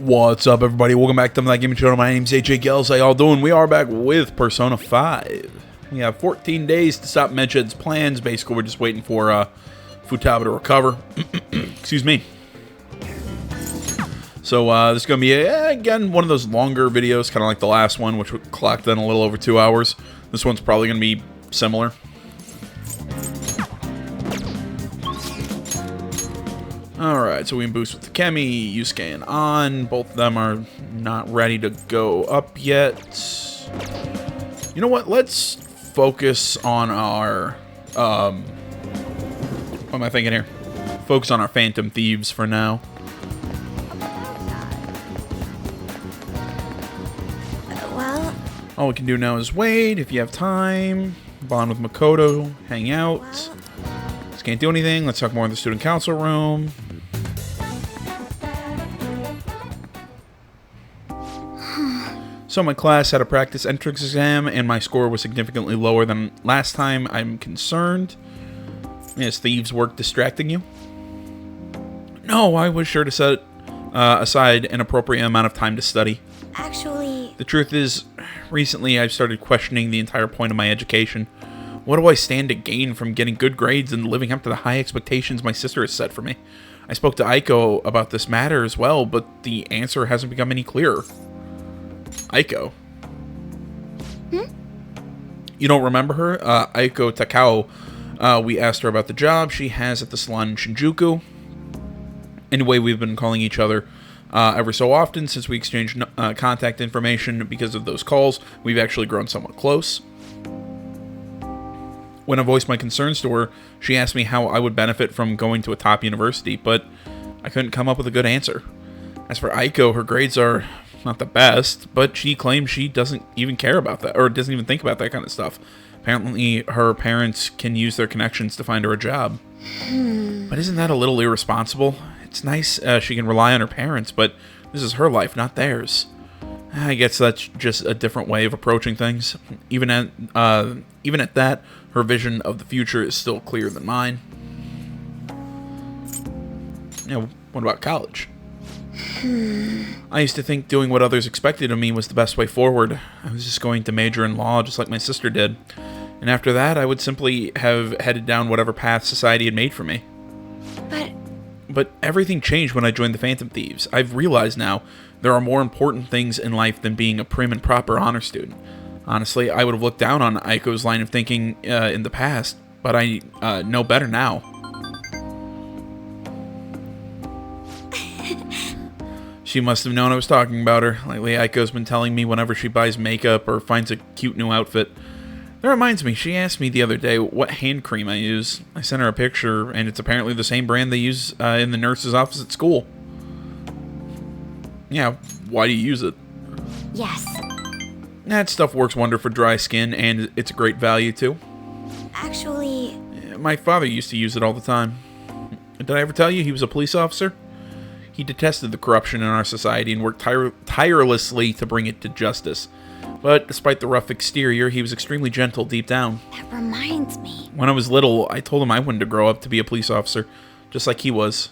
What's up, everybody? Welcome back to my gaming channel. My name's AJ Gels. How y'all doing? We are back with Persona 5. We have 14 days to stop Medshed's plans. Basically, we're just waiting for Futaba to recover. Excuse me. So, this is going to be, again, one of those longer videos, kind of like the last one, which clocked in a little over 2 hours. This one's probably going to be similar. Alright, so we can boost with the Kemi, Yusuke, and An. Both of them are not ready to go up yet. You know what? Let's focus on our... what am I thinking here? Focus on our Phantom Thieves for now. Well... All we can do now is wait, if you have time. Bond with Makoto, hang out. Just can't do anything. Let's talk more in the student council room. So my class had a practice entrance exam, and my score was significantly lower than last time. I'm concerned. Is thieves' work distracting you? No, I was sure to set aside an appropriate amount of time to study. Actually... The truth is, recently I've started questioning the entire point of my education. What do I stand to gain from getting good grades and living up to the high expectations my sister has set for me? I spoke to Aiko about this matter as well, but the answer hasn't become any clearer. Aiko. You don't remember her? Aiko Takao. We asked her about the job she has at the salon in Shinjuku. Anyway, we've been calling each other every so often since we exchanged contact information. Because of those calls, we've actually grown somewhat close. When I voiced my concerns to her, she asked me how I would benefit from going to a top university, but I couldn't come up with a good answer. As for Aiko, her grades are... not the best, but she claims she doesn't even care about that, or doesn't even think about that kind of stuff. Apparently, her parents can use their connections to find her a job. But isn't that a little irresponsible? It's nice she can rely on her parents, but this is her life, not theirs. I guess that's just a different way of approaching things. Even at that, her vision of the future is still clearer than mine. You know, what about college? I used to think doing what others expected of me was the best way forward. I was just going to major in law just like my sister did. And after that, I would simply have headed down whatever path society had made for me. But everything changed when I joined the Phantom Thieves. I've realized now there are more important things in life than being a prim and proper honor student. Honestly, I would have looked down on Aiko's line of thinking in the past, but I know better now. She must have known I was talking about her. Lately, Aiko's been telling me whenever she buys makeup or finds a cute new outfit. That reminds me, she asked me the other day what hand cream I use. I sent her a picture, and it's apparently the same brand they use in the nurse's office at school. Yeah, why do you use it? Yes. That stuff works wonder for dry skin, and it's a great value, too. Actually... My father used to use it all the time. Did I ever tell you he was a police officer? He detested the corruption in our society and worked tirelessly to bring it to justice. But despite the rough exterior, he was extremely gentle deep down. That reminds me. When I was little, I told him I wanted to grow up to be a police officer, just like he was.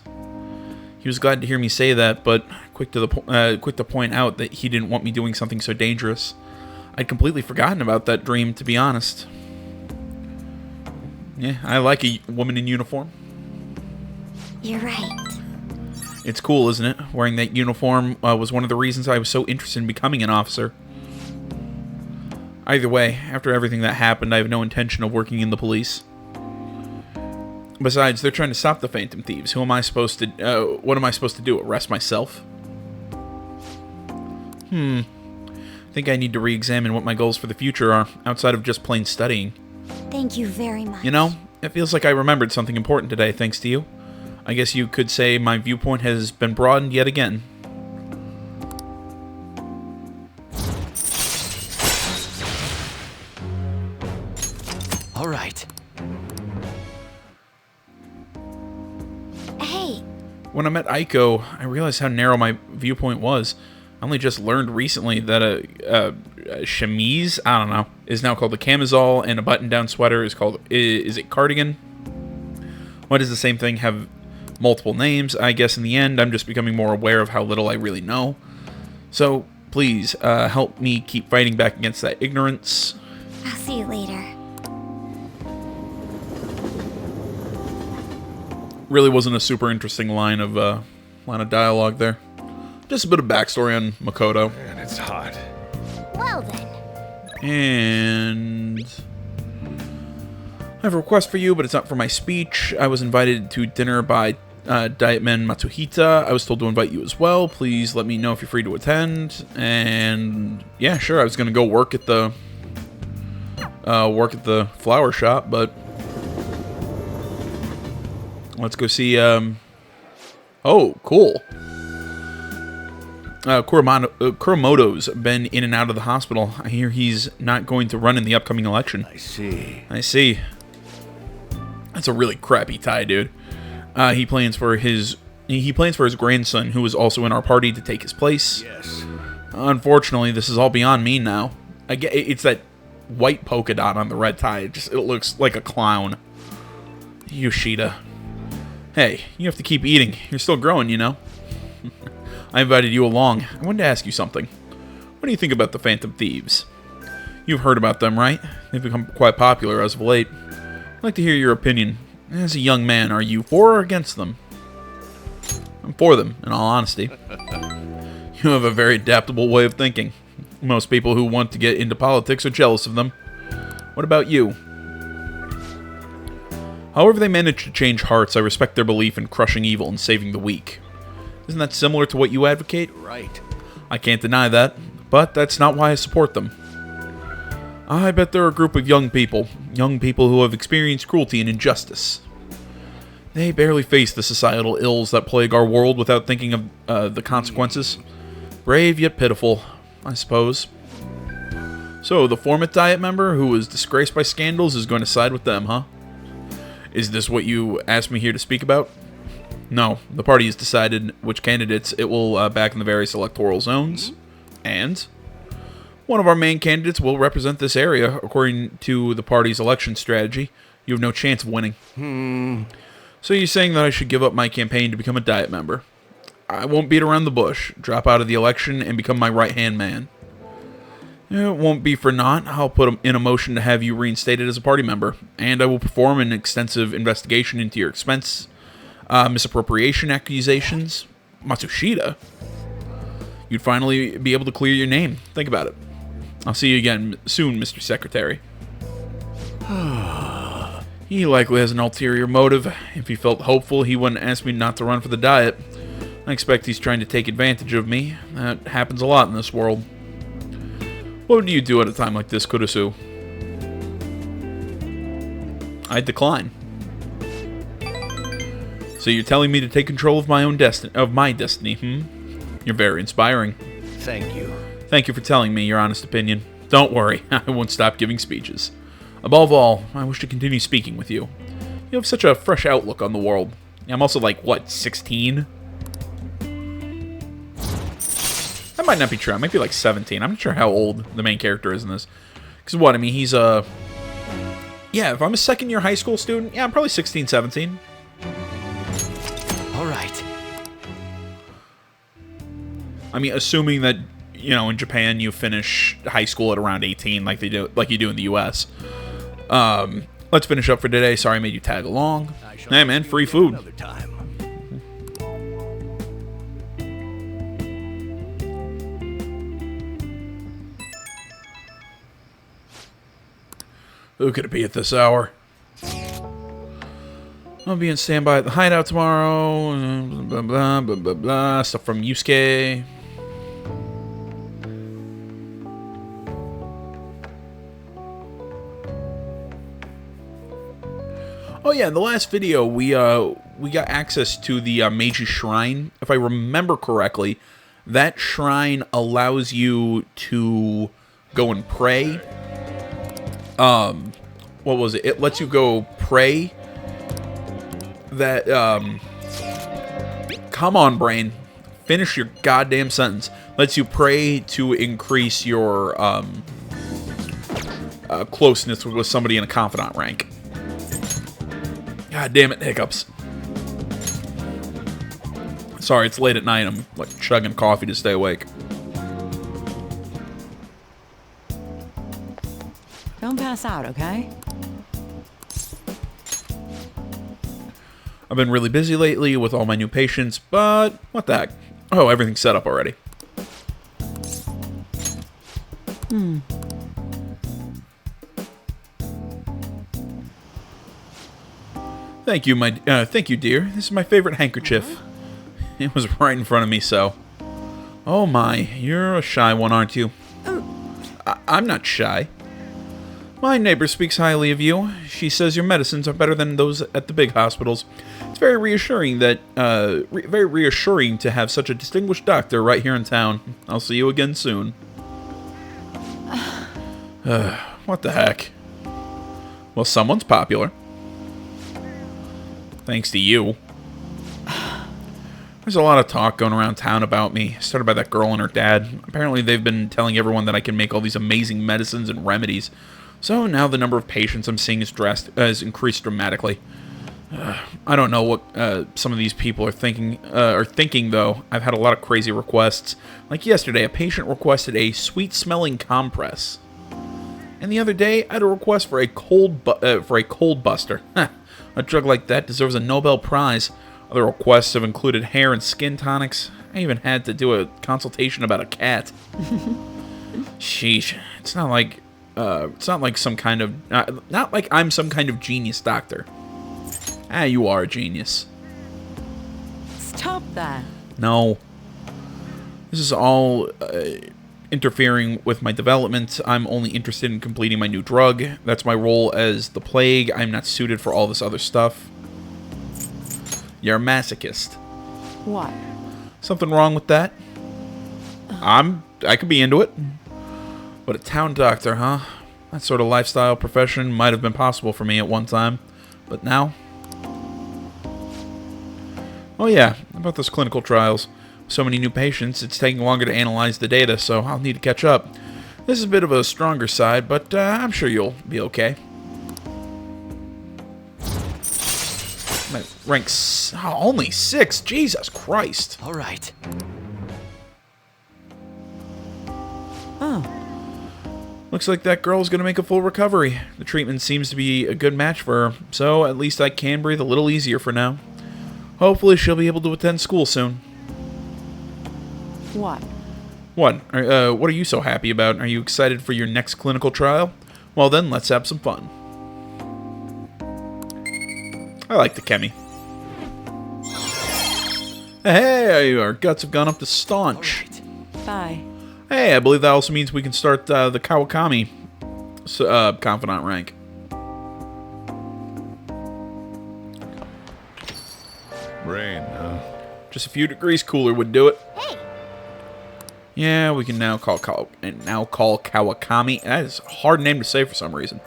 He was glad to hear me say that, but quick to point out that he didn't want me doing something so dangerous. I'd completely forgotten about that dream, to be honest. Yeah, I like a woman in uniform. You're right. It's cool, isn't it? Wearing that uniform was one of the reasons I was so interested in becoming an officer. Either way, after everything that happened, I have no intention of working in the police. Besides, they're trying to stop the Phantom Thieves. What am I supposed to do? Arrest myself? I think I need to re-examine what my goals for the future are, outside of just plain studying. Thank you very much. You know, it feels like I remembered something important today, thanks to you. I guess you could say my viewpoint has been broadened yet again. All right. Hey. When I met Aiko, I realized how narrow my viewpoint was. I only just learned recently that a chemise, I don't know, is now called a camisole, and a button-down sweater is called, is it cardigan? Why does the same thing have multiple names. I guess in the end, I'm just becoming more aware of how little I really know. So, please, help me keep fighting back against that ignorance. I'll see you later. Really wasn't a super interesting line of dialogue there. Just a bit of backstory on Makoto. Man, it's hot. Well then. And I have a request for you, but it's not for my speech. I was invited to dinner by Dietman Matsuhita. I was told to invite you as well. Please let me know if you're free to attend. And yeah, sure. I was gonna go work at the flower shop, but let's go see. Oh, cool. Kuramoto's been in and out of the hospital. I hear he's not going to run in the upcoming election. I see. I see. That's a really crappy tie, dude. He plans for his grandson, who is also in our party, to take his place. Yes. Unfortunately, this is all beyond me now. It's that white polka dot on the red tie. It looks like a clown. Yoshida. Hey, you have to keep eating. You're still growing, you know. I invited you along. I wanted to ask you something. What do you think about the Phantom Thieves? You've heard about them, right? They've become quite popular as of late. I'd like to hear your opinion. As a young man, are you for or against them? I'm for them, in all honesty. You have a very adaptable way of thinking. Most people who want to get into politics are jealous of them. What about you? However they manage to change hearts, I respect their belief in crushing evil and saving the weak. Isn't that similar to what you advocate? Right. I can't deny that, but that's not why I support them. I bet they're a group of young people who have experienced cruelty and injustice. They barely face the societal ills that plague our world without thinking of the consequences. Brave yet pitiful, I suppose. So, the Format Diet member who was disgraced by scandals is going to side with them, huh? Is this what you asked me here to speak about? No, the party has decided which candidates it will back in the various electoral zones, and one of our main candidates will represent this area. According to the party's election strategy, you have no chance of winning. So you're saying that I should give up my campaign to become a Diet member? I won't beat around the bush, drop out of the election, and become my right-hand man. It won't be for naught. I'll put in a motion to have you reinstated as a party member, and I will perform an extensive investigation into your expense misappropriation accusations. Matsushita? You'd finally be able to clear your name. Think about it. I'll see you again soon, Mr. Secretary. He likely has an ulterior motive. If he felt hopeful, he wouldn't ask me not to run for the Diet. I expect he's trying to take advantage of me. That happens a lot in this world. What would you do at a time like this, Kurusu? I'd decline. So you're telling me to take control of my own destiny, You're very inspiring. Thank you. Thank you for telling me your honest opinion. Don't worry, I won't stop giving speeches. Above all, I wish to continue speaking with you. You have such a fresh outlook on the world. I'm also like, what, 16? That might not be true. I might be like 17. I'm not sure how old the main character is in this. Because what, I mean, he's yeah, if I'm a second-year high school student, yeah, I'm probably 16, 17. All right. I mean, assuming that, you know, in Japan you finish high school at around 18 like you do in the US. Let's finish up for today. Sorry I made you tag along. Hey man, free food. Another time. Who could it be at this hour? I'll be in standby at the hideout tomorrow. Blah, blah, blah, blah, blah. Stuff from Yusuke. Oh yeah, in the last video, we got access to the Meiji Shrine. If I remember correctly, that shrine allows you to go and pray. What was it? It lets you go pray. That, come on, brain. Finish your goddamn sentence. Lets you pray to increase your, closeness with somebody in a confidant rank. God damn it, hiccups. Sorry, it's late at night. I'm like chugging coffee to stay awake. Don't pass out, okay? I've been really busy lately with all my new patients, but what the heck? Oh, everything's set up already. Thank you, dear. This is my favorite handkerchief. It was right in front of me, so. Oh my, you're a shy one, aren't you? I'm not shy. My neighbor speaks highly of you. She says your medicines are better than those at the big hospitals. It's very reassuring very reassuring to have such a distinguished doctor right here in town. I'll see you again soon. What the heck? Well, someone's popular. Thanks to you. There's a lot of talk going around town about me, started by that girl and her dad. Apparently they've been telling everyone that I can make all these amazing medicines and remedies. So now the number of patients I'm seeing has increased dramatically. I don't know what some of these people are thinking, though. I've had a lot of crazy requests. Like yesterday, a patient requested a sweet-smelling compress. And the other day, I had a request for a cold buster. A drug like that deserves a Nobel Prize. Other requests have included hair and skin tonics. I even had to do a consultation about a cat. Sheesh, it's not like not like I'm some kind of genius doctor. You are a genius. Stop that. No. This is all interfering with my development. I'm only interested in completing my new drug. That's my role as the plague. I'm not suited for all this other stuff. You're a masochist. What? Something wrong with that? I could be into it. But a town doctor, huh? That sort of lifestyle profession might have been possible for me at one time. But now? Oh yeah, about those clinical trials. So many new patients, it's taking longer to analyze the data, so I'll need to catch up. This is a bit of a stronger side, but I'm sure you'll be okay. My rank's only 6. Jesus Christ. All right. Oh. Looks like that girl's gonna make a full recovery. The treatment seems to be a good match for her, so at least I can breathe a little easier for now. Hopefully she'll be able to attend school soon. What? What are you so happy about? Are you excited for your next clinical trial? Well then, let's have some fun. I like the chemi. Hey, our guts have gone up to staunch. All right. Bye. Hey, I believe that also means we can start the Kawakami confidant rank. Rain, huh? Just a few degrees cooler would do it. Hey, Yeah, we can now call Kawakami. That is a hard name to say for some reason.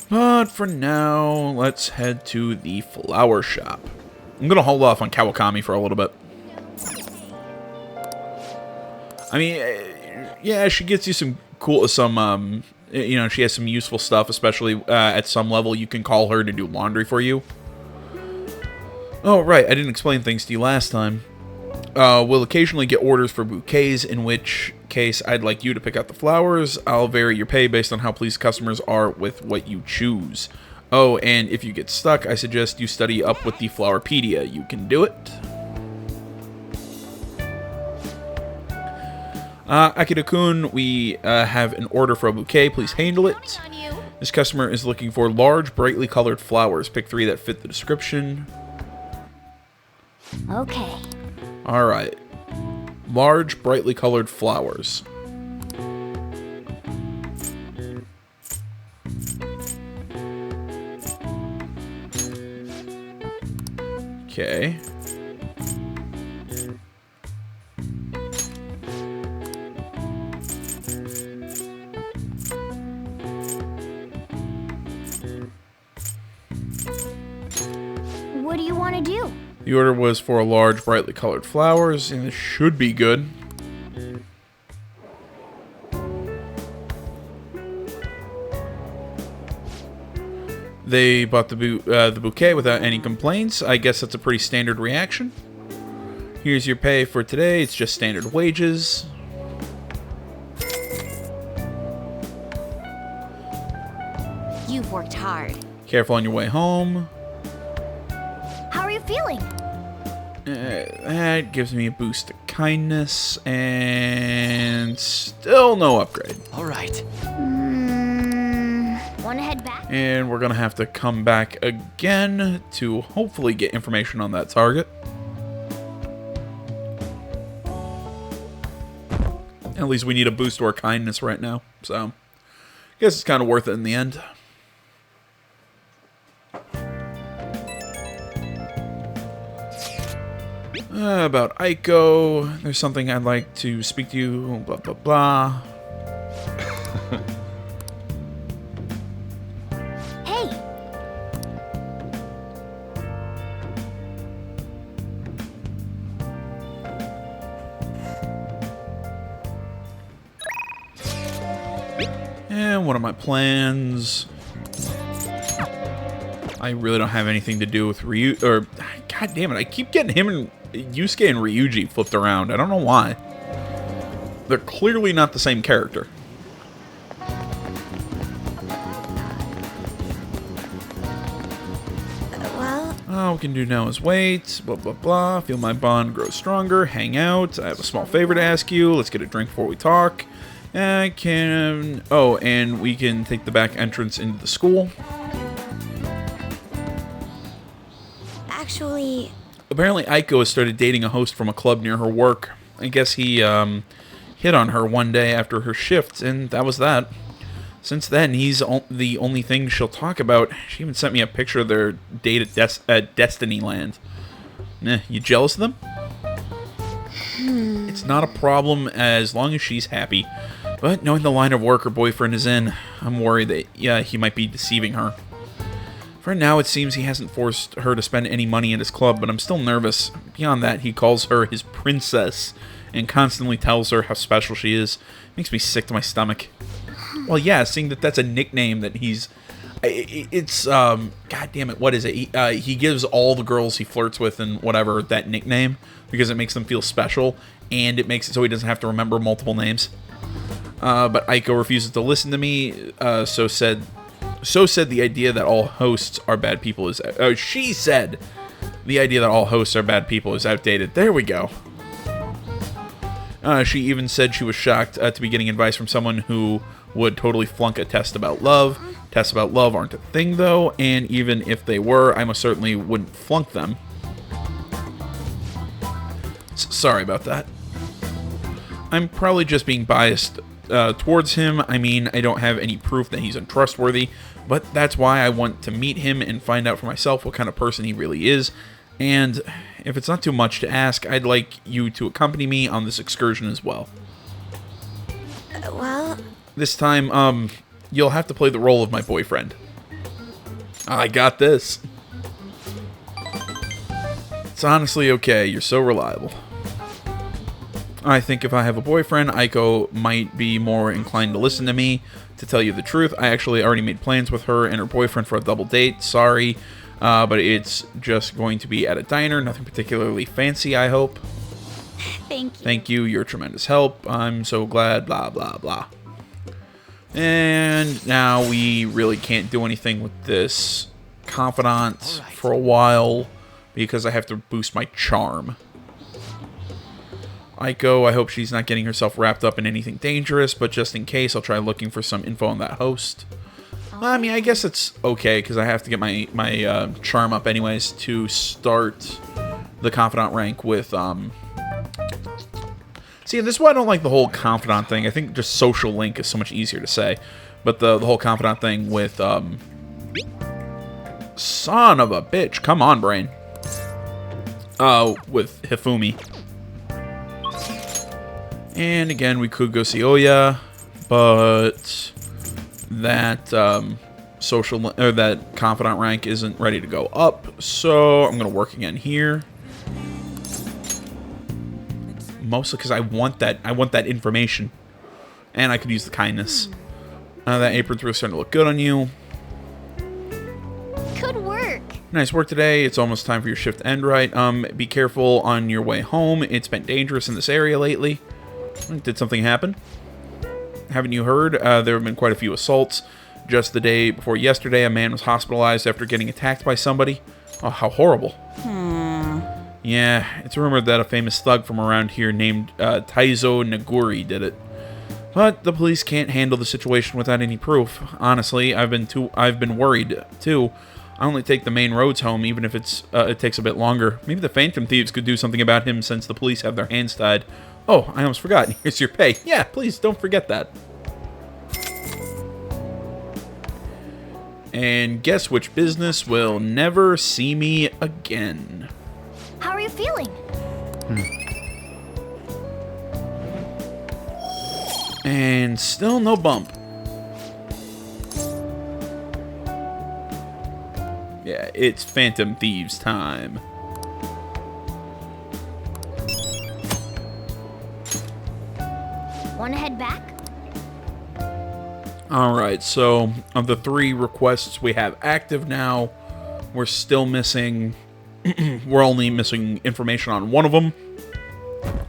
But for now, let's head to the flower shop. I'm gonna hold off on Kawakami for a little bit. I mean, yeah, she gets you some she has some useful stuff, especially at some level. You can call her to do laundry for you. Oh, right, I didn't explain things to you last time. We'll occasionally get orders for bouquets, in which case I'd like you to pick out the flowers. I'll vary your pay based on how pleased customers are with what you choose. Oh, and if you get stuck, I suggest you study up with the Flowerpedia. You can do it. Akira-kun, we have an order for a bouquet. Please handle it. on you. This customer is looking for large, brightly colored flowers. Pick 3 that fit the description. Okay. Alright. Large, brightly colored flowers. Okay. What do you want to do? The order was for large, brightly colored flowers, and this should be good. They bought the bouquet without any complaints. I guess that's a pretty standard reaction. Here's your pay for today. It's just standard wages. You've worked hard. Careful on your way home. How are you feeling? That gives me a boost to kindness, and still no upgrade. All right. Want to head back? And we're going to have to come back again to hopefully get information on that target. At least we need a boost to our kindness right now, so I guess it's kind of worth it in the end. About Aiko, there's something I'd like to speak to you, blah, blah, blah. Hey! And what are my plans? I really don't have anything to do with Ryu, or, god damn it, I keep getting him and Yusuke and Ryuji flipped around. I don't know why. They're clearly not the same character. Well, All we can do now is wait, blah, blah, blah. Feel my bond grow stronger, hang out. I have a small favor to ask you. Let's get a drink before we talk. I can... Oh, and we can take the back entrance into the school. actually, Apparently, Aiko has started dating a host from a club near her work. I guess he hit on her one day after her shift, and that was that. Since then, he's the only thing she'll talk about. She even sent me a picture of their date at Destiny Land. You jealous of them? It's not a problem as long as she's happy. But knowing the line of work her boyfriend is in, I'm worried that, he might be deceiving her. For now, it seems he hasn't forced her to spend any money at his club, but I'm still nervous. Beyond that, he calls her his princess and constantly tells her how special she is. Makes me sick to my stomach. Well, yeah, seeing that that's a nickname that he's... It's, God damn it, what is it? He gives all the girls he flirts with and whatever that nickname because it makes them feel special, and it makes it so he doesn't have to remember multiple names. But Aiko refuses to listen to me, so said the idea that all hosts are bad people is... she said the idea that all hosts are bad people is outdated. There we go. She even said she was shocked to be getting advice from someone who would totally flunk a test about love. Tests about love aren't a thing, though, and even if they were, I most certainly wouldn't flunk them. Sorry about that. I'm probably just being biased towards him. I mean, I don't have any proof that he's untrustworthy, but that's why I want to meet him and find out for myself what kind of person he really is. And if it's not too much to ask, I'd like you to accompany me on this excursion as well. well, This time, you'll have to play the role of my boyfriend. I got this. It's honestly okay. You're so reliable. I think if I have a boyfriend, Aiko might be more inclined to listen to me. To tell you the truth, I actually already made plans with her and her boyfriend for a double date. Sorry, but it's just going to be at a diner. Nothing particularly fancy, I hope. thank you. Thank you. You're a tremendous help. I'm so glad. Blah, blah, blah. And now we really can't do anything with this confidant for a while because I have to boost my charm. Aiko, I hope she's not getting herself wrapped up in anything dangerous, but just in case, I'll try looking for some info on that host. I mean, I guess it's okay because I have to get my charm up anyways to start the confidant rank with... See, this is why I don't like the whole confidant thing. I think just social link is so much easier to say. But the whole confidant thing with, son of a bitch. Come on, brain. With Hifumi. And again, we could go see Oya. But that, that confidant rank isn't ready to go up. So I'm going to work again here. Mostly because I want that information, and I could use the kindness. That apron's really starting to look good on you. Nice work today. It's almost time for your shift to end, right? Be careful on your way home. It's been dangerous in this area lately. Did something happen? Haven't you heard? There have been quite a few assaults. Just the day before yesterday, a man was hospitalized after getting attacked by somebody. Oh, how horrible. Yeah, it's rumored that a famous thug from around here named Taizo Naguri did it. But the police can't handle the situation without any proof. Honestly, I've been worried too. I only take the main roads home, even if it takes a bit longer. Maybe the Phantom Thieves could do something about him since the police have their hands tied. Oh, I almost forgot. Here's your pay. Yeah, please don't forget that. And guess which business will never see me again? How are you feeling? And still no bump. Yeah, it's Phantom Thieves time. Wanna head back? Alright, so of the 3 requests we have active now, we're still missing... we're only missing information on one of them.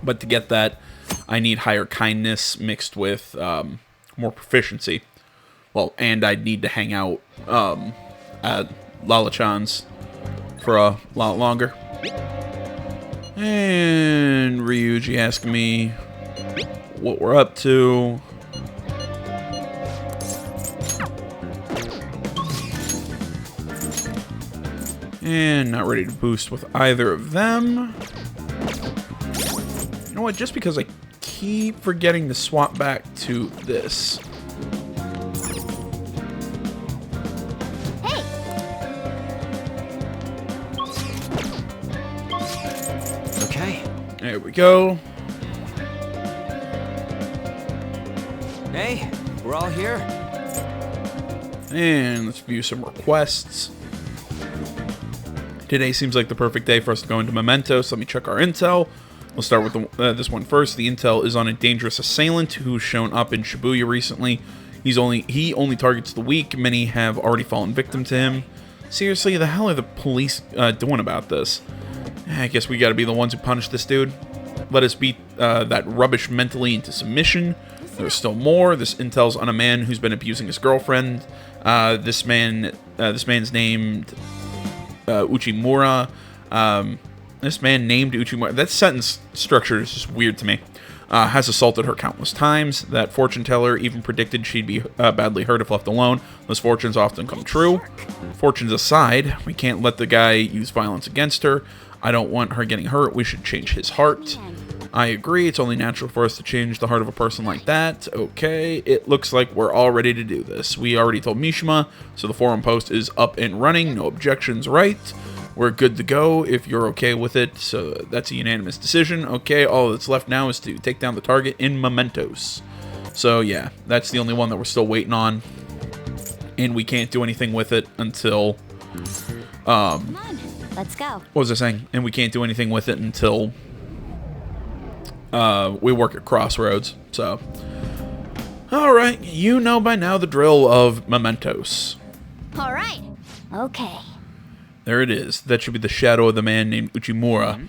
But to get that, I need higher kindness mixed with more proficiency. Well, and I'd need to hang out at Lala-chan's for a lot longer. And Ryuji asking me what we're up to. And not ready to boost with either of them. You know what? Just because I keep forgetting to swap back to this. Hey! Okay. There we go. Hey, we're all here. And let's view some requests. Today seems like the perfect day for us to go into Mementos. Let me check our intel. We'll start with this one first. The intel is on a dangerous assailant who's shown up in Shibuya recently. He only targets the weak. Many have already fallen victim to him. Seriously, the hell are the police doing about this? I guess we gotta be the ones who punish this dude. Let us beat that rubbish mentally into submission. There's still more. This intel's on a man who's been abusing his girlfriend. This man's named Uchimura. This man named Uchimura. That sentence structure is just weird to me. Has assaulted her countless times. That fortune teller even predicted she'd be badly hurt if left alone. Those fortunes often come true. Fortunes aside, we can't let the guy use violence against her. I don't want her getting hurt. We should change his heart. I agree. It's only natural for us to change the heart of a person like that. Okay, it looks like we're all ready to do this. We already told Mishima, so the forum post is up and running. No objections, right? We're good to go if you're okay with it. So that's a unanimous decision. Okay, all that's left now is to take down the target in Mementos. So yeah, that's the only one that we're still waiting on. And we can't do anything with it until... Come on, let's go. What was I saying? And we can't do anything with it until... we work at Crossroads, so... Alright, you know by now the drill of Mementos. Alright. Okay. There it is. That should be the shadow of the man named Uchimura.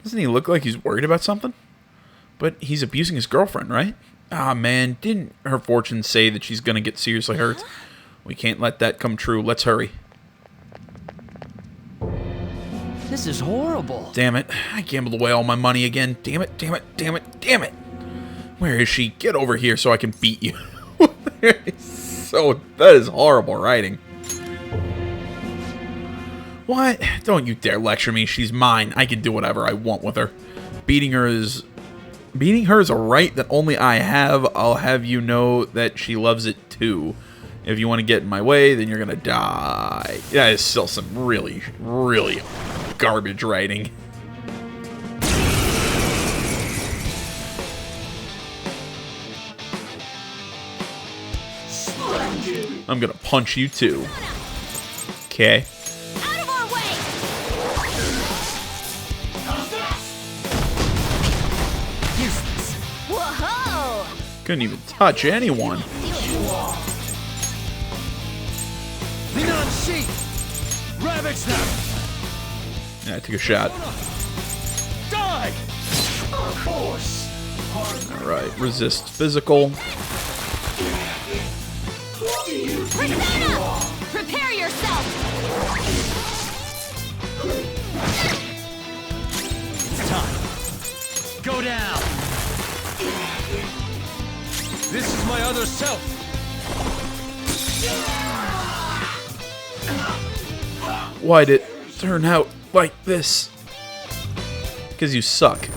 Doesn't he look like he's worried about something? But he's abusing his girlfriend, right? Ah, man, didn't her fortune say that she's gonna get seriously hurt? We can't let that come true. Let's hurry. This is horrible. Damn it. I gambled away all my money again. Damn it, damn it, damn it, damn it. Where is she? Get over here so I can beat you. So, that is horrible writing. What? Don't you dare lecture me. She's mine. I can do whatever I want with her. Beating her is a right that only I have. I'll have you know that she loves it too. If you want to get in my way, then you're gonna die. That is still some really, really garbage writing. I'm gonna punch you too. Okay. Out of our way! Useless. Whoa! Couldn't even touch anyone. Lean on sheep. Ravage them! Yeah, I took a shot. Die! Force! Alright, resist physical. Persona! Prepare yourself! It's time. Go down! This is my other self! Why'd it turn out like this? Because you suck.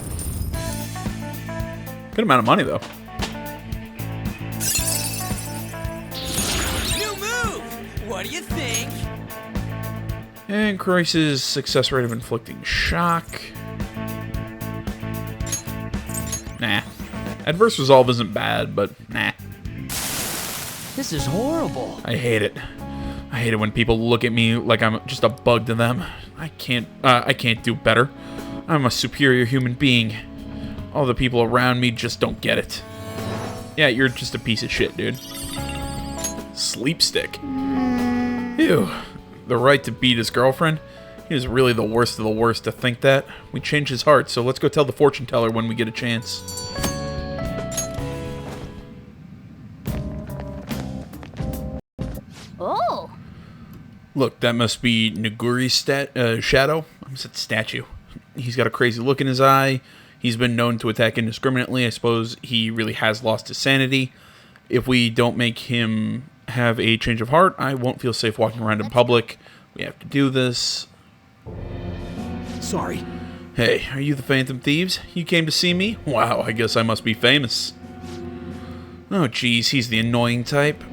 Good amount of money, though. New move! What do you think? Increases success rate of inflicting shock. Nah. Adverse resolve isn't bad, but nah. This is horrible. I hate it. I hate it when people look at me like I'm just a bug to them. I can't do better. I'm a superior human being. All the people around me just don't get it. Yeah, you're just a piece of shit, dude. Sleep stick. Ew. The right to beat his girlfriend? He was really the worst of the worst to think that. We changed his heart, so let's go tell the fortune teller when we get a chance. Oh! Look, that must be Naguri's shadow. I said statue. He's got a crazy look in his eye. He's been known to attack indiscriminately. I suppose he really has lost his sanity. If we don't make him have a change of heart, I won't feel safe walking around in public. We have to do this. Sorry. Hey, are you the Phantom Thieves? You came to see me? Wow, I guess I must be famous. Oh, geez, he's the annoying type.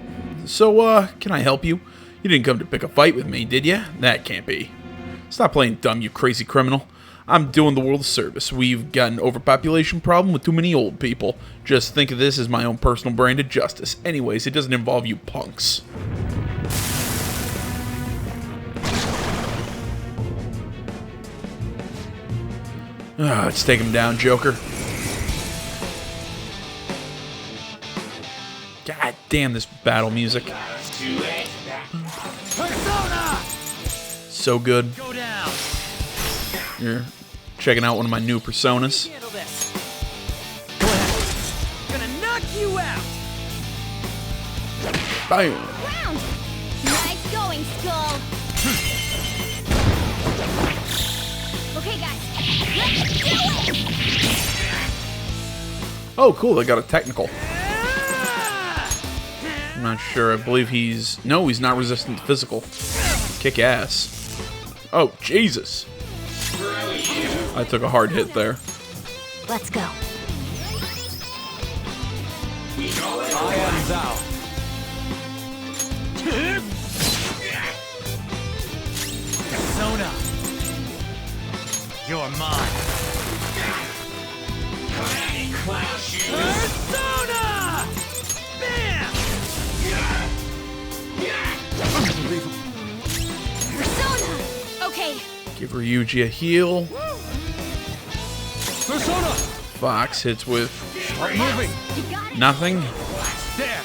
So, can I help you? You didn't come to pick a fight with me, did ya? That can't be. Stop playing dumb, you crazy criminal. I'm doing the world a service. We've got an overpopulation problem with too many old people. Just think of this as my own personal brand of justice. Anyways, it doesn't involve you punks. Let's take him down, Joker. God damn this battle music. Persona! So good. Go down. You're checking out one of my new personas. Handle this. Go ahead. Gonna knock you out. Bam. Round! Nice going, Skull! Okay, guys. Let's do it! Oh, cool. They got a technical. I'm not sure. I believe he's... No, he's not resistant to physical. Kick ass. Oh, Jesus. I took a hard hit there. Let's go. I am thou. Persona. You're mine. Persona! Bam! Persona! Okay. Give Ryuji a heal. Persona! Fox hits with Start moving. You got it. nothing. There.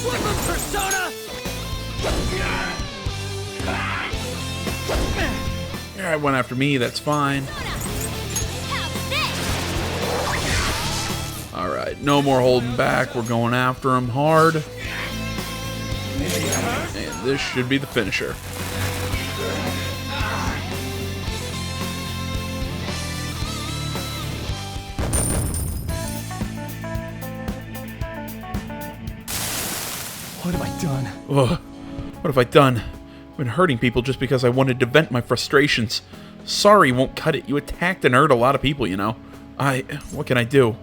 Weapon Persona! Alright, went after me. That's fine. Have this. Alright, no more holding back. We're going after him hard. And this should be the finisher. What have I done? Ugh. What have I done? I've been hurting people just because I wanted to vent my frustrations. Sorry won't cut it. You attacked and hurt a lot of people, you know. What can I do?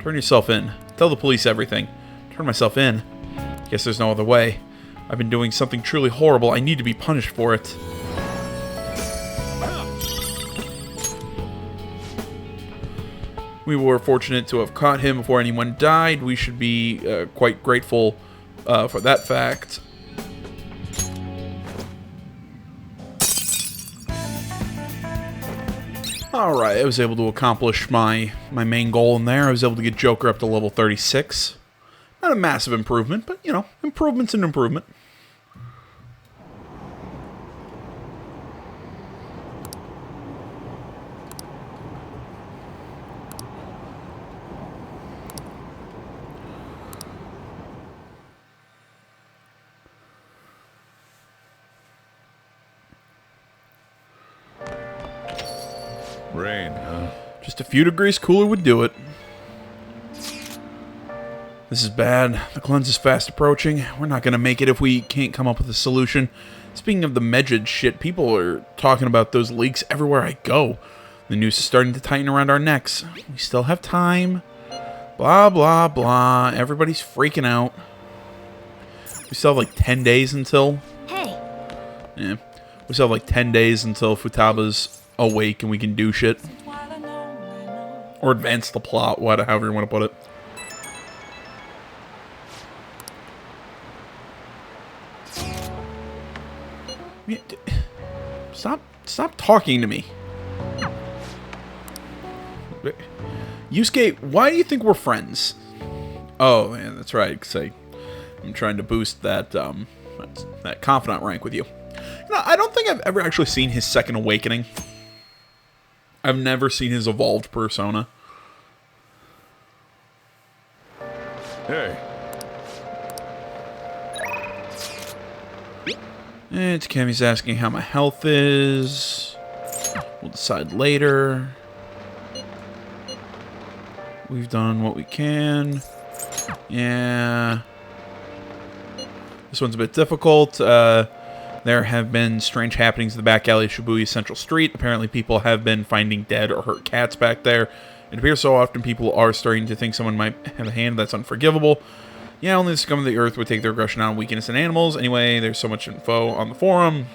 Turn yourself in. Tell the police everything. Turn myself in. Guess there's no other way. I've been doing something truly horrible. I need to be punished for it. We were fortunate to have caught him before anyone died. We should be quite grateful for that fact. Alright, I was able to accomplish my main goal in there. I was able to get Joker up to level 36. Not a massive improvement, but, you know, improvement's an improvement. Rain, huh? Just a few degrees cooler would do it. This is bad. The cleanse is fast approaching. We're not going to make it if we can't come up with a solution. Speaking of the Medjed shit, people are talking about those leaks everywhere I go. The noose is starting to tighten around our necks. We still have time. Blah, blah, blah. Everybody's freaking out. We still have like 10 days until... Hey, Yeah. We still have like 10 days until Futaba's awake and we can do shit. Or advance the plot, however you want to put it. Yeah, Stop talking to me. Yusuke, why do you think we're friends? Oh, man, that's right, because I'm trying to boost that confidant rank with you. I don't think I've ever actually seen his second awakening. I've never seen his evolved persona. Hey. And Kami's asking how my health is. We'll decide later. We've done what we can. Yeah. This one's a bit difficult. There have been strange happenings in the back alley of Shibuya Central Street. Apparently people have been finding dead or hurt cats back there. It appears so often people are starting to think someone might have a hand. That's unforgivable. Yeah, only the scum of the earth would take their aggression out on weak innocent animals. Anyway, there's so much info on the forum.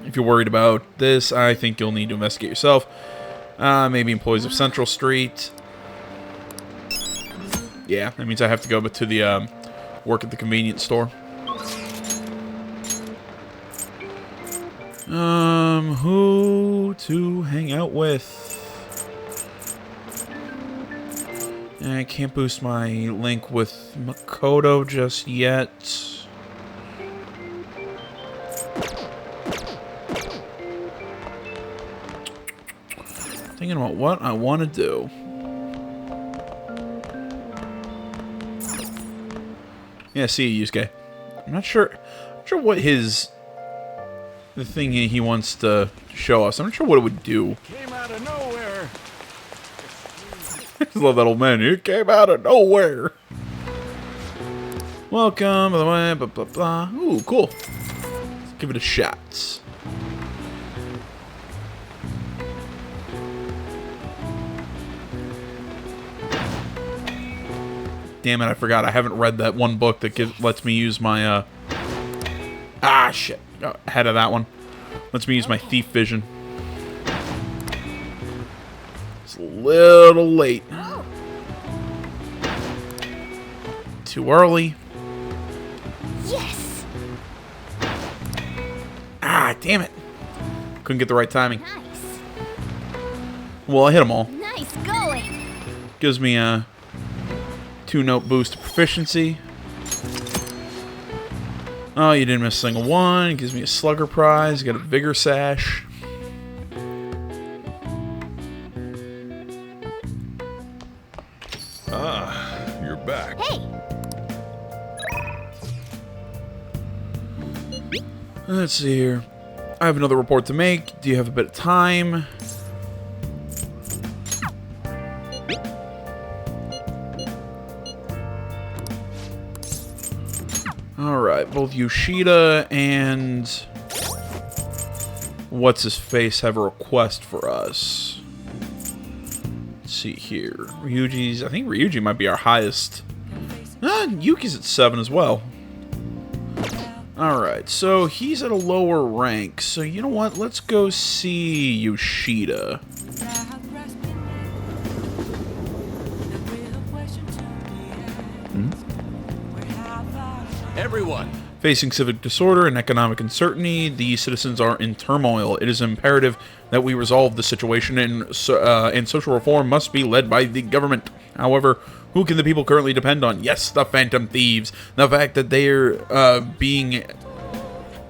If you're worried about this, I think you'll need to investigate yourself. Maybe employees of Central Street. Yeah, that means I have to go to the work at the convenience store. Who to hang out with? I can't boost my link with Makoto just yet. Thinking about what I want to do. Yeah, see you, Yusuke. I'm not sure what the thing he wants to show us. I'm not sure what it would do. Came out of nowhere. I just love that old man. He came out of nowhere. Welcome, by the way, blah, blah, blah. Ooh, cool. Let's give it a shot. Damn it, I forgot. I haven't read that one book that lets me use my, shit. Got ahead of that one. Lets me use my thief vision. It's a little late. Too early. yes! Ah, damn it. Couldn't get the right timing. Nice. Well, I hit them all. Nice going! Gives me a 2-note boost to proficiency. Oh, you didn't miss a single one. Gives me a slugger prize. Got a vigor sash. Ah, you're back. Hey! Let's see here. I have another report to make. Do you have a bit of time? Alright, both Yoshida and What's-His-Face have a request for us. Let's see here. Ryuji's... I think Ryuji might be our highest. Yuki's at 7 as well. Alright, so he's at a lower rank. So you know what? Let's go see Yoshida. Everyone, Facing civic disorder and economic uncertainty, the citizens are in turmoil. It is imperative that we resolve the situation, and social reform must be led by the government. However, who can the people currently depend on? Yes, the Phantom Thieves. The fact that they are being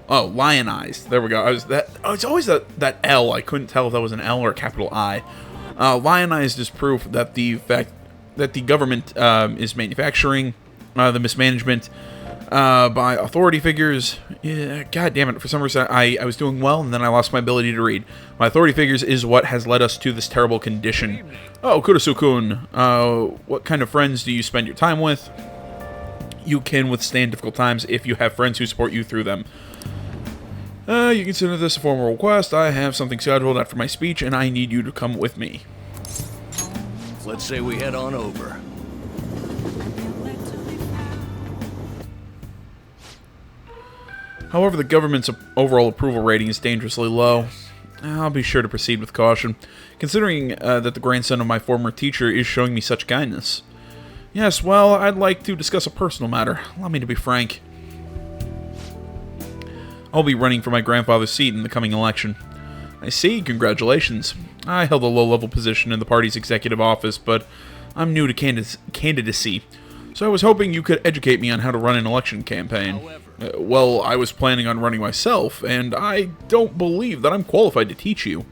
lionized. There we go. It's always that L. I couldn't tell if that was an L or a capital I. Lionized is proof that the fact that the government is manufacturing the mismanagement. by authority figures. Yeah, God damn it, for some reason I was doing well, and then I lost my ability to read. My authority figures is what has led us to this terrible condition. Oh, Kurosu-kun, what kind of friends do you spend your time with? You can withstand difficult times if you have friends who support you through them. You consider this a formal request. I have something scheduled after my speech, and I need you to come with me. Let's say we head on over. However, the government's overall approval rating is dangerously low. I'll be sure to proceed with caution, considering that the grandson of my former teacher is showing me such kindness. Yes, well, I'd like to discuss a personal matter. Allow me to be frank. I'll be running for my grandfather's seat in the coming election. I see, congratulations. I held a low-level position in the party's executive office, but I'm new to candidacy, so I was hoping you could educate me on how to run an election campaign. Well, I was planning on running myself, and I don't believe that I'm qualified to teach you.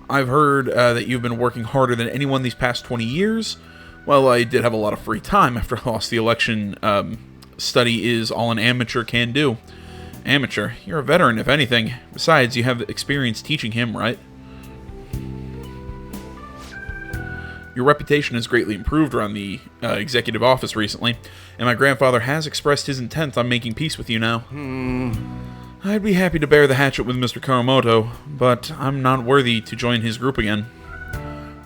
I've heard that you've been working harder than anyone these past 20 years. Well, I did have a lot of free time after I lost the election. Study is all an amateur can do. Amateur? You're a veteran, if anything. Besides, you have experience teaching him, right? Your reputation has greatly improved around the executive office recently, and my grandfather has expressed his intent on making peace with you now. I'd be happy to bear the hatchet with Mr. Karamoto, but I'm not worthy to join his group again.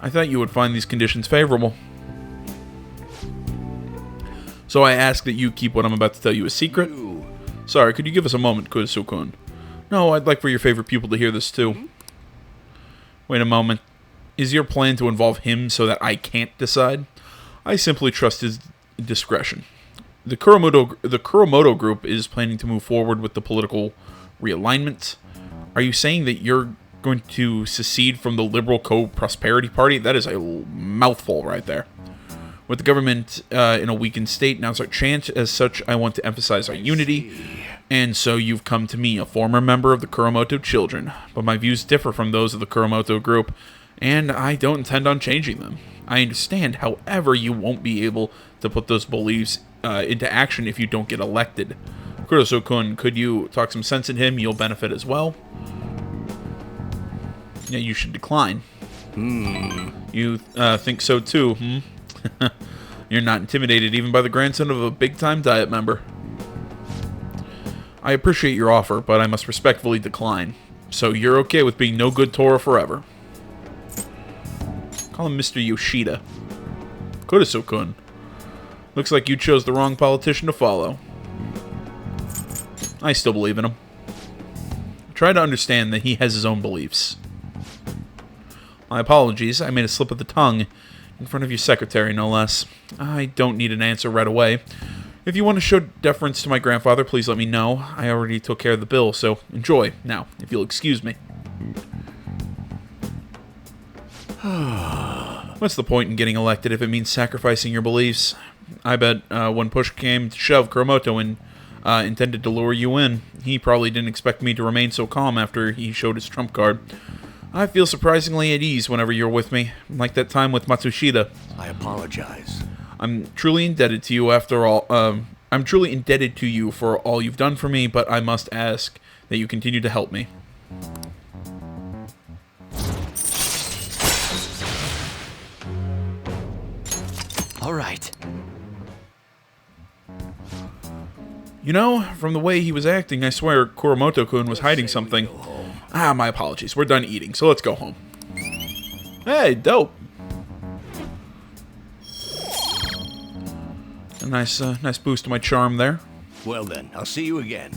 I thought you would find these conditions favorable. So I ask that you keep what I'm about to tell you a secret. Sorry, could you give us a moment, Kurosu-kun? No, I'd like for your favorite pupil to hear this too. Wait a moment. Is your plan to involve him so that I can't decide? I simply trust his discretion. The Kuramoto group is planning to move forward with the political realignment. Are you saying that you're going to secede from the Liberal Co-Prosperity Party? That is a mouthful right there. With the government in a weakened state, now's our chance. As such, I want to emphasize our unity. And so you've come to me, a former member of the Kuramoto children. But my views differ from those of the Kuramoto group, and I don't intend on changing them. I understand, however, you won't be able to put those beliefs into action if you don't get elected. Kurosu-kun, could you talk some sense in him? You'll benefit as well. Yeah, you should decline. You think so too, You're not intimidated even by the grandson of a big-time Diet member. I appreciate your offer, but I must respectfully decline. So you're okay with being no good Tora forever. Call him Mr. Yoshida. Kurosu-kun. Looks like you chose the wrong politician to follow. I still believe in him. Try to understand that he has his own beliefs. My apologies, I made a slip of the tongue. In front of your secretary, no less. I don't need an answer right away. If you want to show deference to my grandfather, please let me know. I already took care of the bill, so enjoy. Now, if you'll excuse me. What's the point in getting elected if it means sacrificing your beliefs? I bet when push came to shove, Kuramoto intended to lure you in. He probably didn't expect me to remain so calm after he showed his trump card. I feel surprisingly at ease whenever you're with me, like that time with Matsushita. I apologize. I'm truly indebted to you after all. I'm truly indebted to you for all you've done for me, but I must ask that you continue to help me. All right. You know, from the way he was acting, I swear Kuramoto-kun was hiding something. My apologies. We're done eating, so let's go home. Hey, dope. A nice boost to my charm there. Well then, I'll see you again.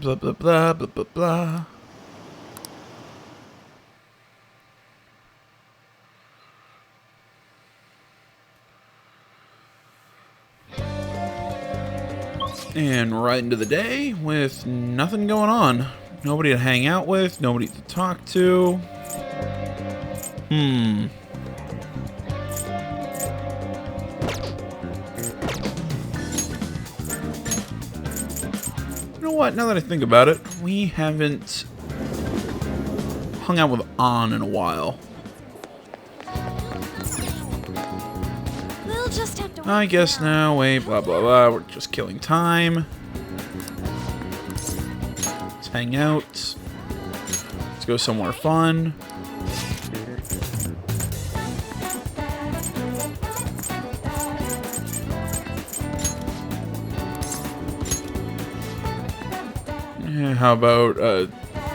Blah, blah, blah, blah, blah, blah. And right into the day with nothing going on. Nobody to hang out with, nobody to talk to. what? Now that I think about it, we haven't hung out with An in a while. We'll just have to I guess now, wait, blah, blah, blah. We're just killing time. Let's hang out. Let's go somewhere fun. How about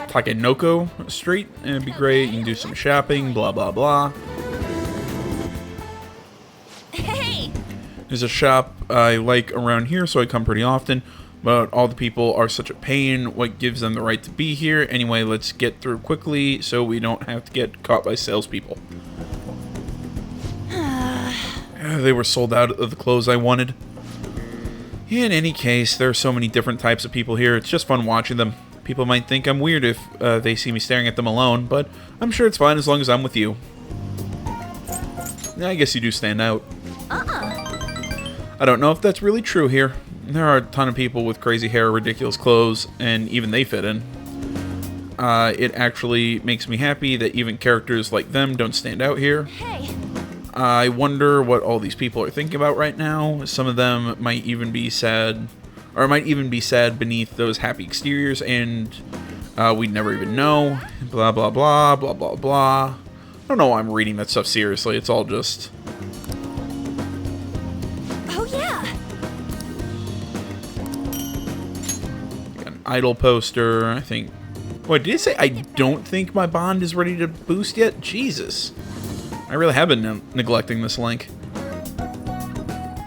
Takenoko Street? It'd be great. You can do some shopping, blah, blah, blah. Hey! There's a shop I like around here, so I come pretty often. But all the people are such a pain. What gives them the right to be here? Anyway, let's get through quickly so we don't have to get caught by salespeople. They were sold out of the clothes I wanted. In any case, there are so many different types of people here. It's just fun watching them. People might think I'm weird if they see me staring at them alone, but I'm sure it's fine as long as I'm with you. I guess you do stand out. I don't know if that's really true here. There are a ton of people with crazy hair, ridiculous clothes, and even they fit in. It actually makes me happy that even characters like them don't stand out here. Hey! I wonder what all these people are thinking about right now. Some of them might even be sad, or might even be sad beneath those happy exteriors, and we'd never even know. Blah, blah, blah, blah, blah, blah. I don't know why I'm reading that stuff seriously. It's all just... Oh, yeah! Got an idol poster, I think... Wait, did it say I don't think my bond is ready to boost yet? Jesus. I really have been neglecting this link.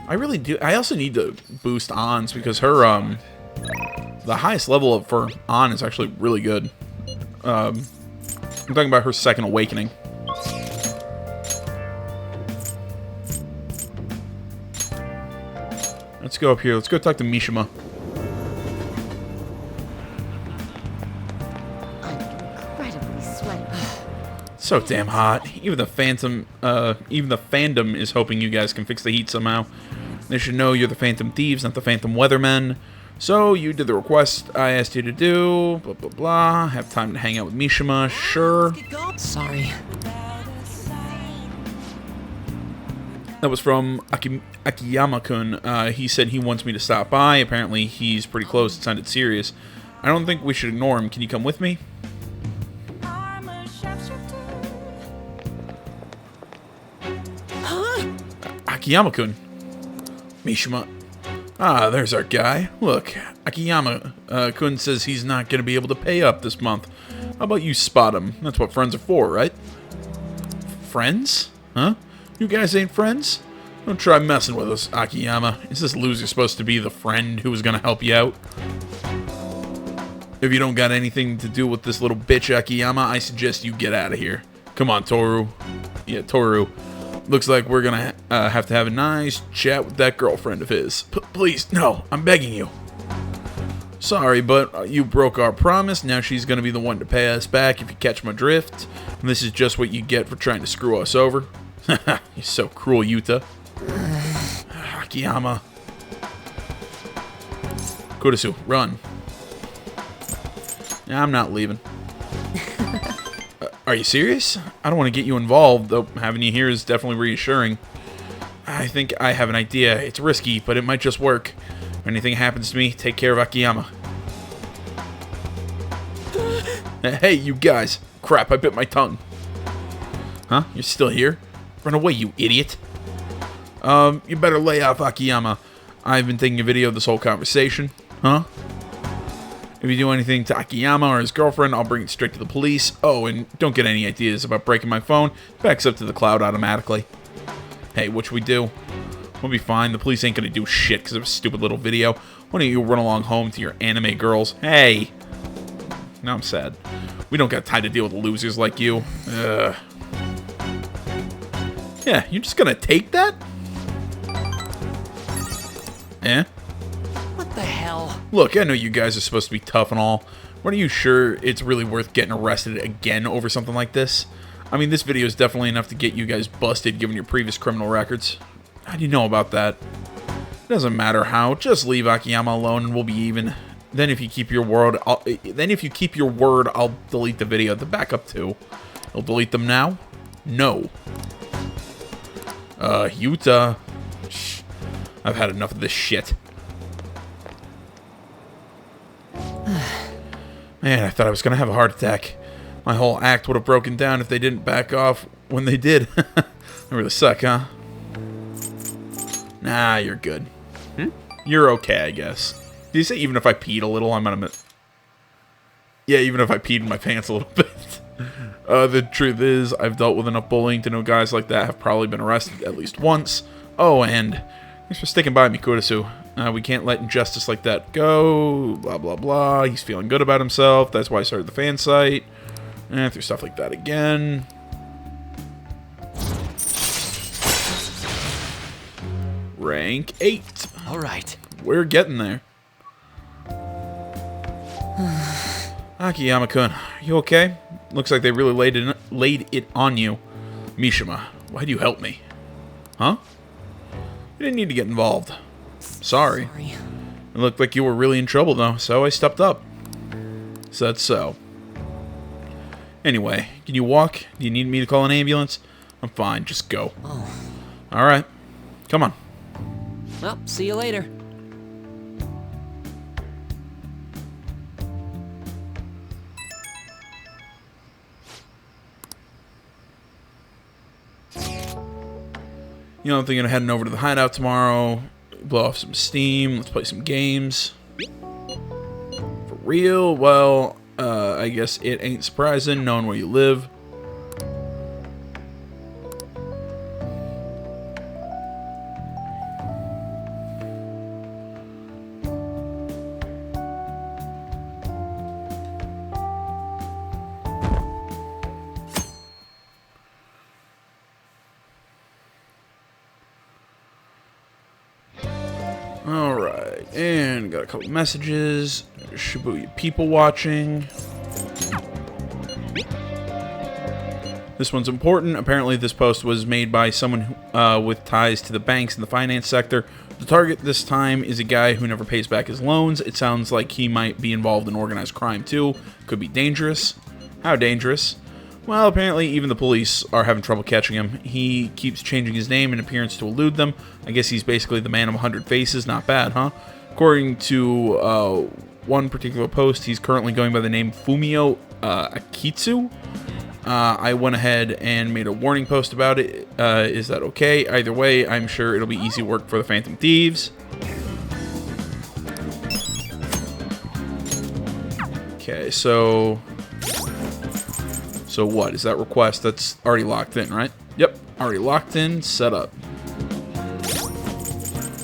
I really do. I also need to boost An's because her, the highest level of for An is actually really good. I'm talking about her second awakening. Let's go up here. Let's go talk to Mishima. Incredibly sweaty. So damn hot. Even the fandom is hoping you guys can fix the heat somehow. They should know you're the Phantom Thieves, not the Phantom Weathermen. So you did the request I asked you to do. Blah blah blah. Have time to hang out with Mishima. Sure. Sorry. That was from Akiyama-kun. He said he wants me to stop by. Apparently he's pretty close. It sounded serious. I don't think we should ignore him. Can you come with me? Akiyama-kun. Mishima. Ah, there's our guy. Look, Akiyama-kun says he's not going to be able to pay up this month. How about you spot him? That's what friends are for, right? Friends? Huh? You guys ain't friends? Don't try messing with us, Akiyama. Is this loser supposed to be the friend who was going to help you out? If you don't got anything to do with this little bitch, Akiyama, I suggest you get out of here. Come on, Toru. Yeah, Toru. Looks like we're gonna have to have a nice chat with that girlfriend of his. Please, no, I'm begging you. Sorry, but you broke our promise. Now she's gonna be the one to pay us back if you catch my drift. And this is just what you get for trying to screw us over. You're so cruel, Yuta. Akiyama. Kurisu, run. I'm not leaving. Are you serious? I don't want to get you involved, though having you here is definitely reassuring. I think I have an idea. It's risky, but it might just work. If anything happens to me, take care of Akiyama. Hey, you guys. Crap, I bit my tongue. Huh? You're still here? Run away, you idiot. You better lay off Akiyama. I've been taking a video of this whole conversation. Huh? If you do anything to Akiyama or his girlfriend, I'll bring it straight to the police. Oh, and don't get any ideas about breaking my phone. It backs up to the cloud automatically. Hey, what should we do? We'll be fine. The police ain't gonna do shit because of a stupid little video. Why don't you run along home to your anime girls? Hey! Now I'm sad. We don't got time to deal with losers like you. Ugh. Yeah, you're just gonna take that? Eh? What the hell? Look, I know you guys are supposed to be tough and all. But are you sure it's really worth getting arrested again over something like this? I mean, this video is definitely enough to get you guys busted given your previous criminal records. How do you know about that? Doesn't matter how. Just leave Akiyama alone and we'll be even. Then if you keep your word, I'll delete the video. The backup too. I'll delete them now. No. Utah. I've had enough of this shit. Man, I thought I was gonna have a heart attack. My whole act would have broken down if they didn't back off when they did. They really suck, huh? Nah, you're good. You're okay, I guess. Did you say even if I peed a little, I'm gonna... Yeah, even if I peed in my pants a little bit. The truth is, I've dealt with enough bullying to know guys like that have probably been arrested at least once. Oh, and thanks for sticking by me, Kurisu. We can't let injustice like that go. Blah, blah, blah. He's feeling good about himself. That's why I started the fan site. Through stuff like that again. Rank 8. All right. We're getting there. Akiyama-kun, you okay? Looks like they really laid it on you. Mishima, why'd you help me? Huh? You didn't need to get involved. Sorry. It looked like you were really in trouble, though, so I stepped up. So that's so. Anyway, can you walk? Do you need me to call an ambulance? I'm fine, just go. Oh. Alright. Come on. Well, see you later. You know, I'm thinking of heading over to the hideout tomorrow, blow off some steam, let's play some games. For real? Well, I guess it ain't surprising knowing where you live. Alright, and got a couple messages. Shibuya people watching. This one's important. Apparently this post was made by someone with ties to the banks and the finance sector. The target this time is a guy who never pays back his loans. It sounds like he might be involved in organized crime too. Could be dangerous. How dangerous? Well, apparently even the police are having trouble catching him. He keeps changing his name and appearance to elude them. I guess he's basically the man of 100 faces. Not bad, huh? According to one particular post, he's currently going by the name Fumio Akitsu. I went ahead and made a warning post about it. Is that okay? Either way, I'm sure it'll be easy work for the Phantom Thieves. Okay, so what? Is that request? That's already locked in, right? Yep, already locked in, set up.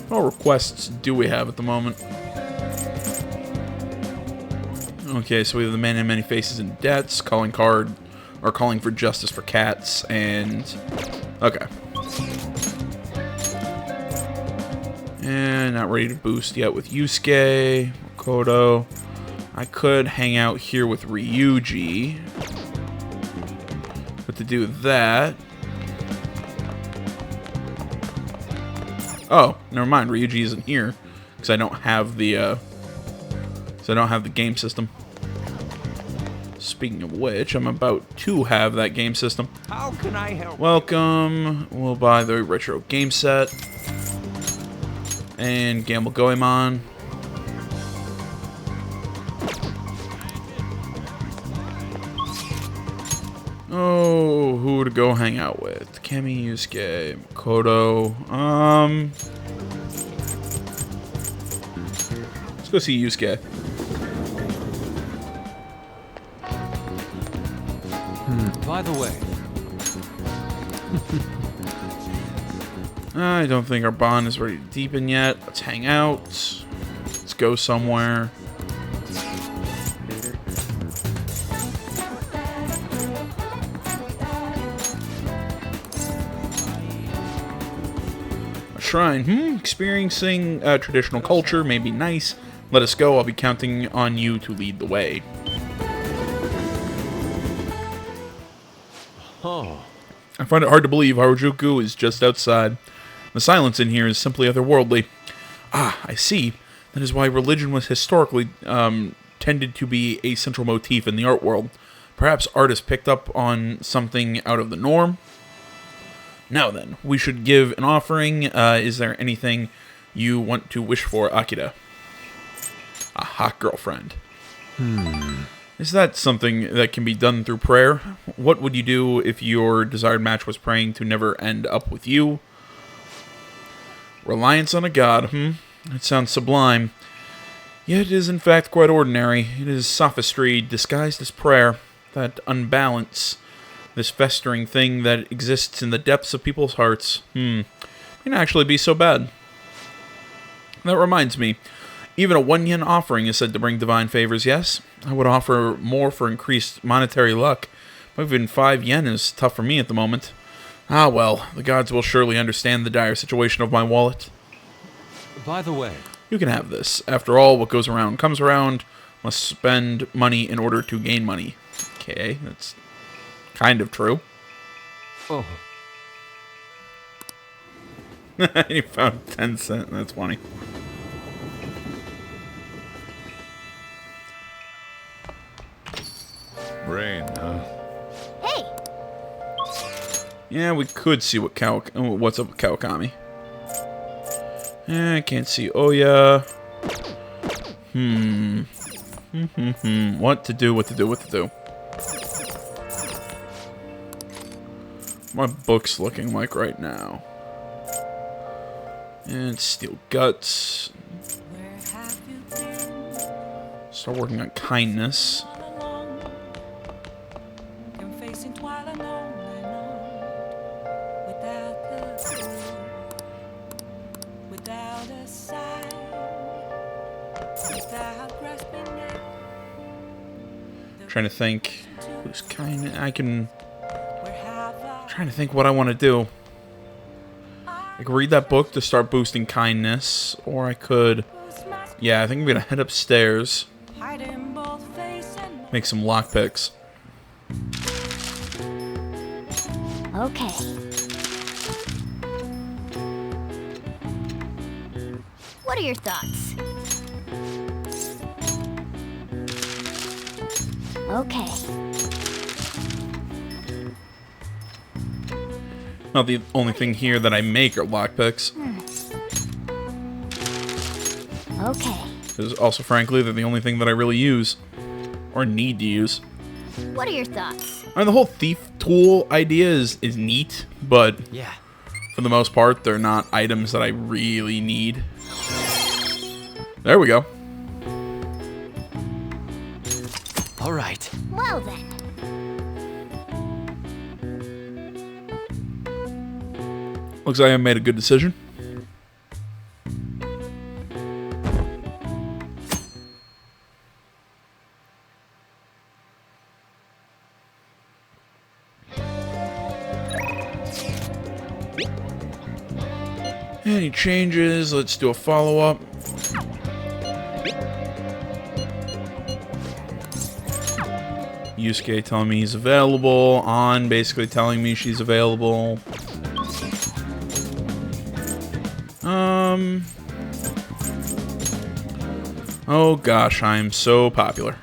What requests do we have at the moment? Okay, so we have the man in many faces and debts, calling card, or calling for justice for cats, and... okay. And not ready to boost yet with Yusuke, Makoto. I could hang out here with Ryuji. But to do that... oh, never mind. Ryuji isn't here because I don't have the game system. Speaking of which, I'm about to have that game system. How can I help? Welcome. We'll buy the retro game set and Gamble Goemon. Oh, who to go hang out with? Kemi, Yusuke, Makoto. Let's go see Yusuke. By the way, I don't think our bond is ready to deepen yet. Let's hang out. Let's go somewhere. A shrine. Experiencing traditional culture may be nice. Let us go. I'll be counting on you to lead the way. Oh. I find it hard to believe Harajuku is just outside. The silence in here is simply otherworldly. Ah, I see. That is why religion was historically tended to be a central motif in the art world. Perhaps artists picked up on something out of the norm. Now then, we should give an offering. Is there anything you want to wish for, Akira? A hot girlfriend. Is that something that can be done through prayer? What would you do if your desired match was praying to never end up with you? Reliance on a god, It sounds sublime. Yet it is in fact quite ordinary. It is sophistry disguised as prayer. That unbalance, this festering thing that exists in the depths of people's hearts, can actually be so bad. That reminds me, even a 1 yen offering is said to bring divine favors, yes? I would offer more for increased monetary luck, but even 5 yen is tough for me at the moment. Ah well, the gods will surely understand the dire situation of my wallet. By the way, You can have this. After all, what goes around comes around. Must spend money in order to gain money. Okay, that's kind of true. oh, You found 10 cents. That's funny. Rain, huh? Hey! Yeah, we could see what's up with Kawakami. I can't see Oya. What to do. My book's looking like right now. And Steel Guts. Start working on kindness. Trying to think who's kind. Trying to think what I want to do. I could read that book to start boosting kindness, or I could. Yeah, I think I'm gonna head upstairs. Make some lockpicks. Okay. What are your thoughts? Okay. Not the only thing here that I make are lockpicks. Okay. Because also, frankly, they're the only thing that I really use. Or need to use. What are your thoughts? I mean, the whole thief tool idea is neat, but yeah. for the most part, they're not items that I really need. There we go. All right. Well then. Looks like I made a good decision. Any changes? Let's do a follow-up. Yusuke telling me he's available. On basically telling me she's available. Oh gosh, I'm so popular.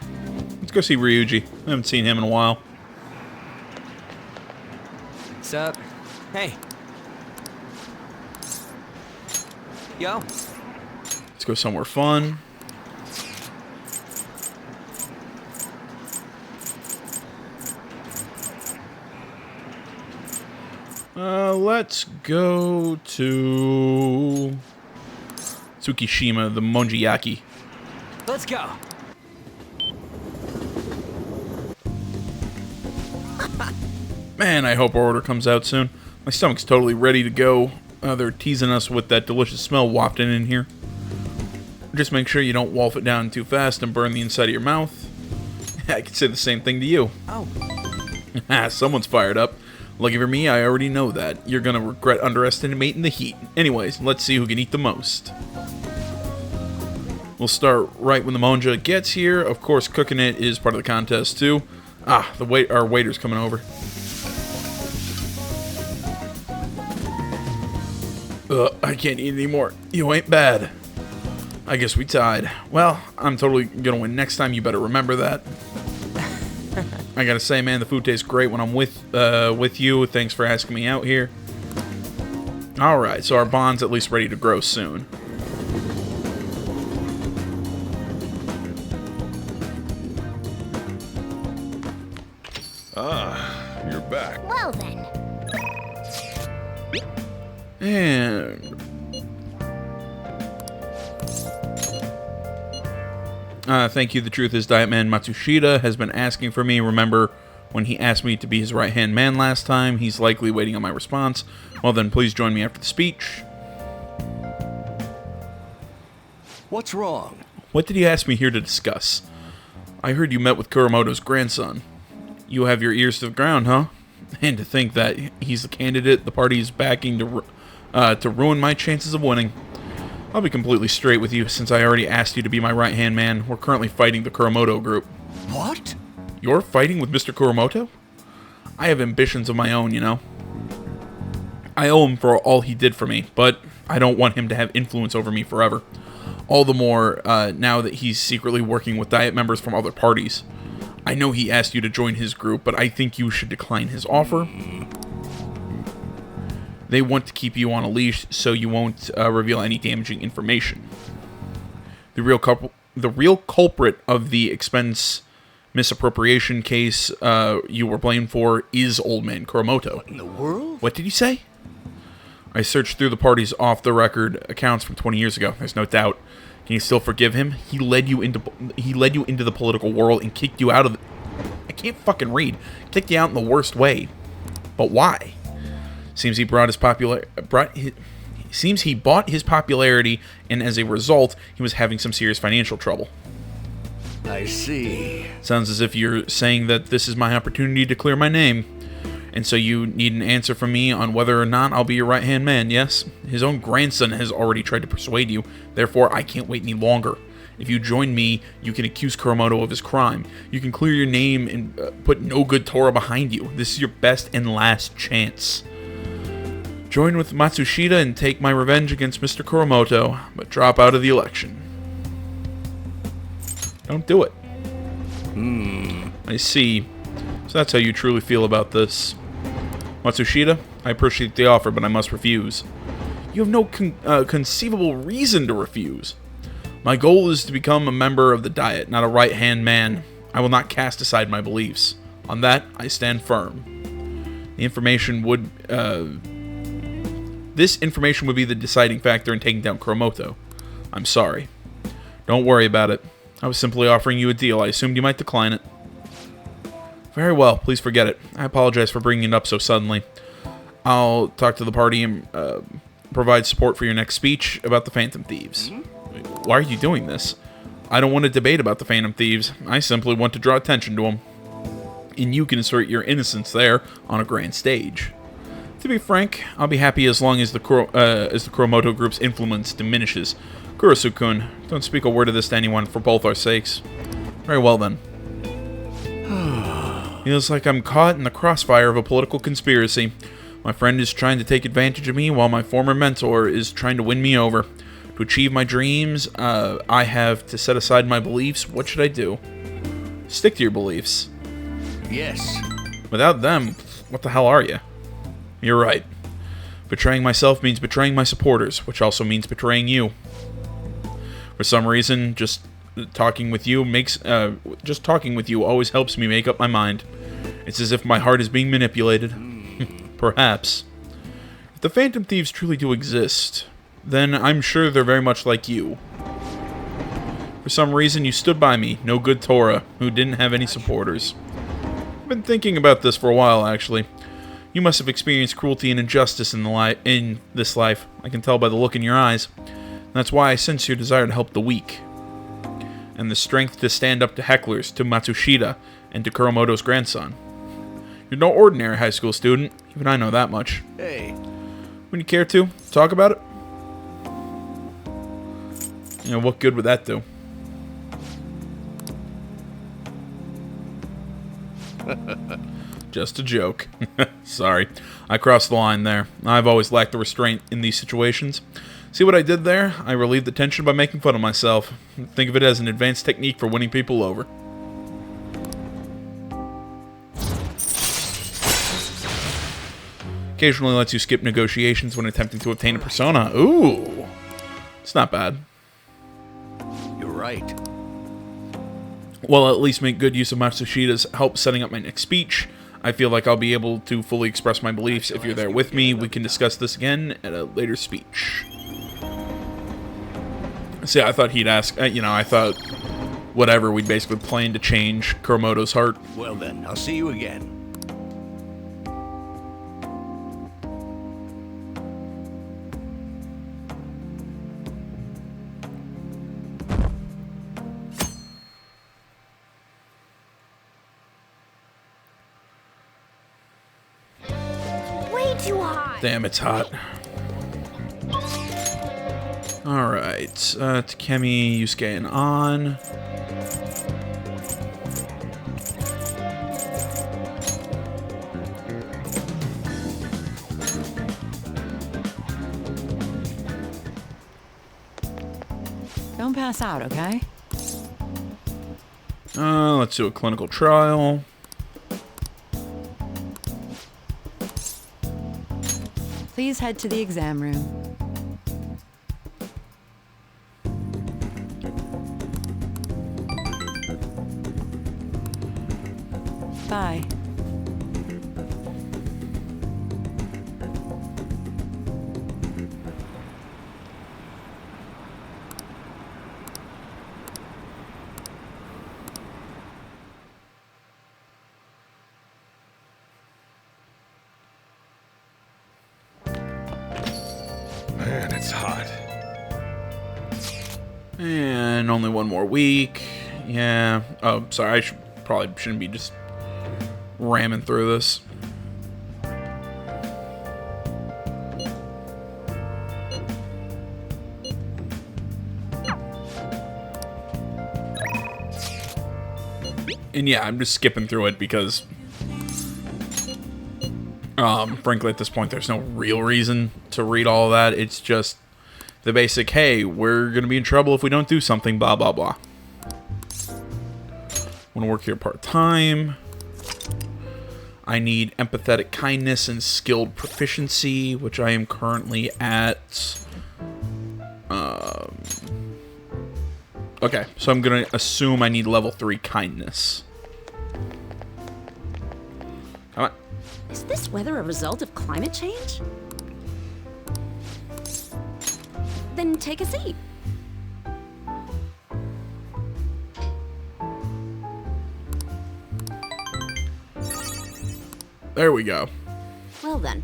Let's go see Ryuji. I haven't seen him in a while. Sup? Hey. Yo. Let's go somewhere fun. Let's go to Tsukishima, the Monjiyaki. Let's go. Man, I hope our order comes out soon. My stomach's totally ready to go. They're teasing us with that delicious smell wafting in here. Just make sure you don't wolf it down too fast and burn the inside of your mouth. I could say the same thing to you. Oh. Someone's fired up. Lucky for me, I already know that. You're gonna regret underestimating the heat. Anyways, let's see who can eat the most. We'll start right when the Monja gets here. Of course, cooking it is part of the contest too. Our waiter's coming over. I can't eat anymore. You ain't bad. I guess we tied. Well, I'm totally gonna win next time. You better remember that. I gotta say, man, the food tastes great when I'm with you. Thanks for asking me out here. Alright, so our bond's at least ready to grow soon. Ah, you're back. Well then. And... thank you. The truth is, Diet Man Matsushita has been asking for me. Remember when he asked me to be his right-hand man last time? He's likely waiting on my response. Well then, please join me after the speech. What's wrong? What did he ask me here to discuss? I heard you met with Kuramoto's grandson. You have your ears to the ground, huh? And to think that he's the candidate the party is backing to ruin my chances of winning. I'll be completely straight with you, since I already asked you to be my right-hand man. We're currently fighting the Kuramoto group. What? You're fighting with Mr. Kuramoto? I have ambitions of my own, you know. I owe him for all he did for me, but I don't want him to have influence over me forever. All the more now that he's secretly working with Diet members from other parties. I know he asked you to join his group, but I think you should decline his offer. They want to keep you on a leash so you won't reveal any damaging information. The real culprit of the expense misappropriation case you were blamed for is Old Man Kuramoto. What in the world? What did you say? I searched through the party's off-the-record accounts from 20 years ago. There's no doubt. Can you still forgive him? He led you into the political world and kicked you out of. I can't fucking read. Kicked you out in the worst way. But why? Seems he bought his popularity, and as a result, he was having some serious financial trouble. I see. Sounds as if you're saying that this is my opportunity to clear my name. And so you need an answer from me on whether or not I'll be your right-hand man, yes? His own grandson has already tried to persuade you, therefore I can't wait any longer. If you join me, you can accuse Kuramoto of his crime. You can clear your name and put no good Torah behind you. This is your best and last chance. Join with Matsushita and take my revenge against Mr. Kuramoto, but drop out of the election. Don't do it. I see. So that's how you truly feel about this. Matsushita, I appreciate the offer, but I must refuse. You have no conceivable reason to refuse. My goal is to become a member of the Diet, not a right-hand man. I will not cast aside my beliefs. On that, I stand firm. This information would be the deciding factor in taking down Kuramoto. I'm sorry. Don't worry about it. I was simply offering you a deal. I assumed you might decline it. Very well, please forget it. I apologize for bringing it up so suddenly. I'll talk to the party and provide support for your next speech about the Phantom Thieves. Why are you doing this? I don't want to debate about the Phantom Thieves. I simply want to draw attention to them. And you can assert your innocence there on a grand stage. To be frank, I'll be happy as long as the Kuramoto group's influence diminishes. Kurosu-kun, don't speak a word of this to anyone for both our sakes. Very well then. Feels like I'm caught in the crossfire of a political conspiracy. My friend is trying to take advantage of me while my former mentor is trying to win me over. To achieve my dreams, I have to set aside my beliefs. What should I do? Stick to your beliefs. Yes. Without them, what the hell are you? You're right. Betraying myself means betraying my supporters, which also means betraying you. For some reason, just talking with you always helps me make up my mind. It's as if my heart is being manipulated. Perhaps. If the Phantom Thieves truly do exist, then I'm sure they're very much like you. For some reason, you stood by me, no good Torah, who didn't have any supporters. I've been thinking about this for a while, actually. You must have experienced cruelty and injustice in this life. I can tell by the look in your eyes. That's why I sense your desire to help the weak. And the strength to stand up to hecklers, to Matsushita, and to Kuramoto's grandson. You're no ordinary high school student. Even I know that much. Hey. Would you care to talk about it? You know, what good would that do? Just a joke. Sorry. I crossed the line there. I've always lacked the restraint in these situations. See what I did there? I relieved the tension by making fun of myself. Think of it as an advanced technique for winning people over. Occasionally lets you skip negotiations when attempting to obtain a persona. Ooh. It's not bad. You're right. Well, at least make good use of Matsushida's help setting up my next speech. I feel like I'll be able to fully express my beliefs. If you're there with me, we can discuss this again at a later speech. See, I thought he'd ask, I thought whatever, we'd basically plan to change Kuromoto's heart. Well then, I'll see you again. Way too hot. Damn, it's hot. Alright, Takemi, Yusuke, and An. Don't pass out, okay? Let's do a clinical trial. Please head to the exam room. Bye. Man, it's hot. And only one more week. Yeah. Oh, sorry. Probably shouldn't be just ramming through this. And yeah, I'm just skipping through it because, frankly, at this point, there's no real reason to read all of that. It's just the basic, hey, we're going to be in trouble if we don't do something, blah, blah, blah. Want to work here part-time. I need empathetic kindness and skilled proficiency, which I am currently at. Okay, so I'm going to assume I need level 3 kindness. Come on. Is this weather a result of climate change? Then take a seat. There we go. Well then.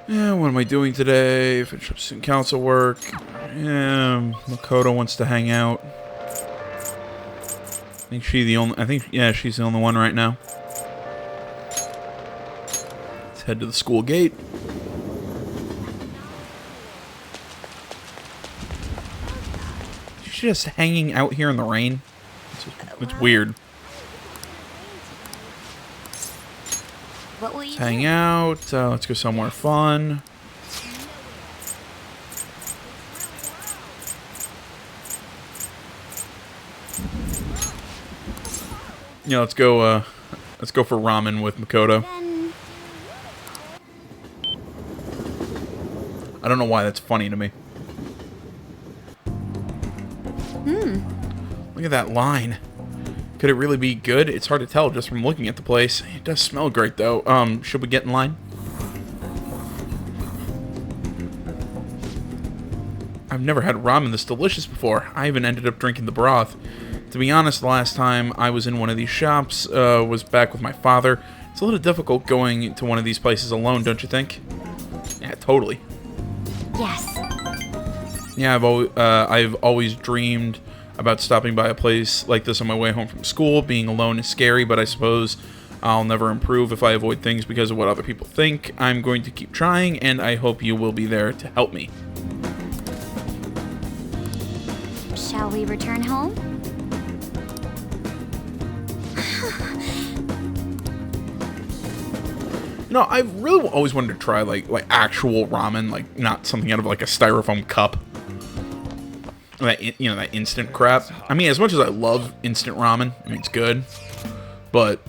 Yeah, what am I doing today? Finish up student council work. Yeah, Makoto wants to hang out. I think yeah, she's the only one right now. Let's head to the school gate. She's just hanging out here in the rain. It's weird. What will you Let's hang out. Let's go somewhere fun. Yeah, let's go for ramen with Makoto. then? I don't know why that's funny to me. Look at that line. Could it really be good? It's hard to tell just from looking at the place. It does smell great though. Should we get in line? I've never had ramen this delicious before. I even ended up drinking the broth. To be honest, the last time I was in one of these shops was back with my father. It's a little difficult going to one of these places alone, don't you think? Yeah, totally. Yes. Yeah, I've always dreamed about stopping by a place like this on my way home from school. Being alone is scary, but I suppose I'll never improve if I avoid things because of what other people think. I'm going to keep trying, and I hope you will be there to help me. Shall we return home? You know, I've really always wanted to try like actual ramen, like not something out of like a styrofoam cup. That, you know, that instant crap. I mean, as much as I love instant ramen, I mean it's good, but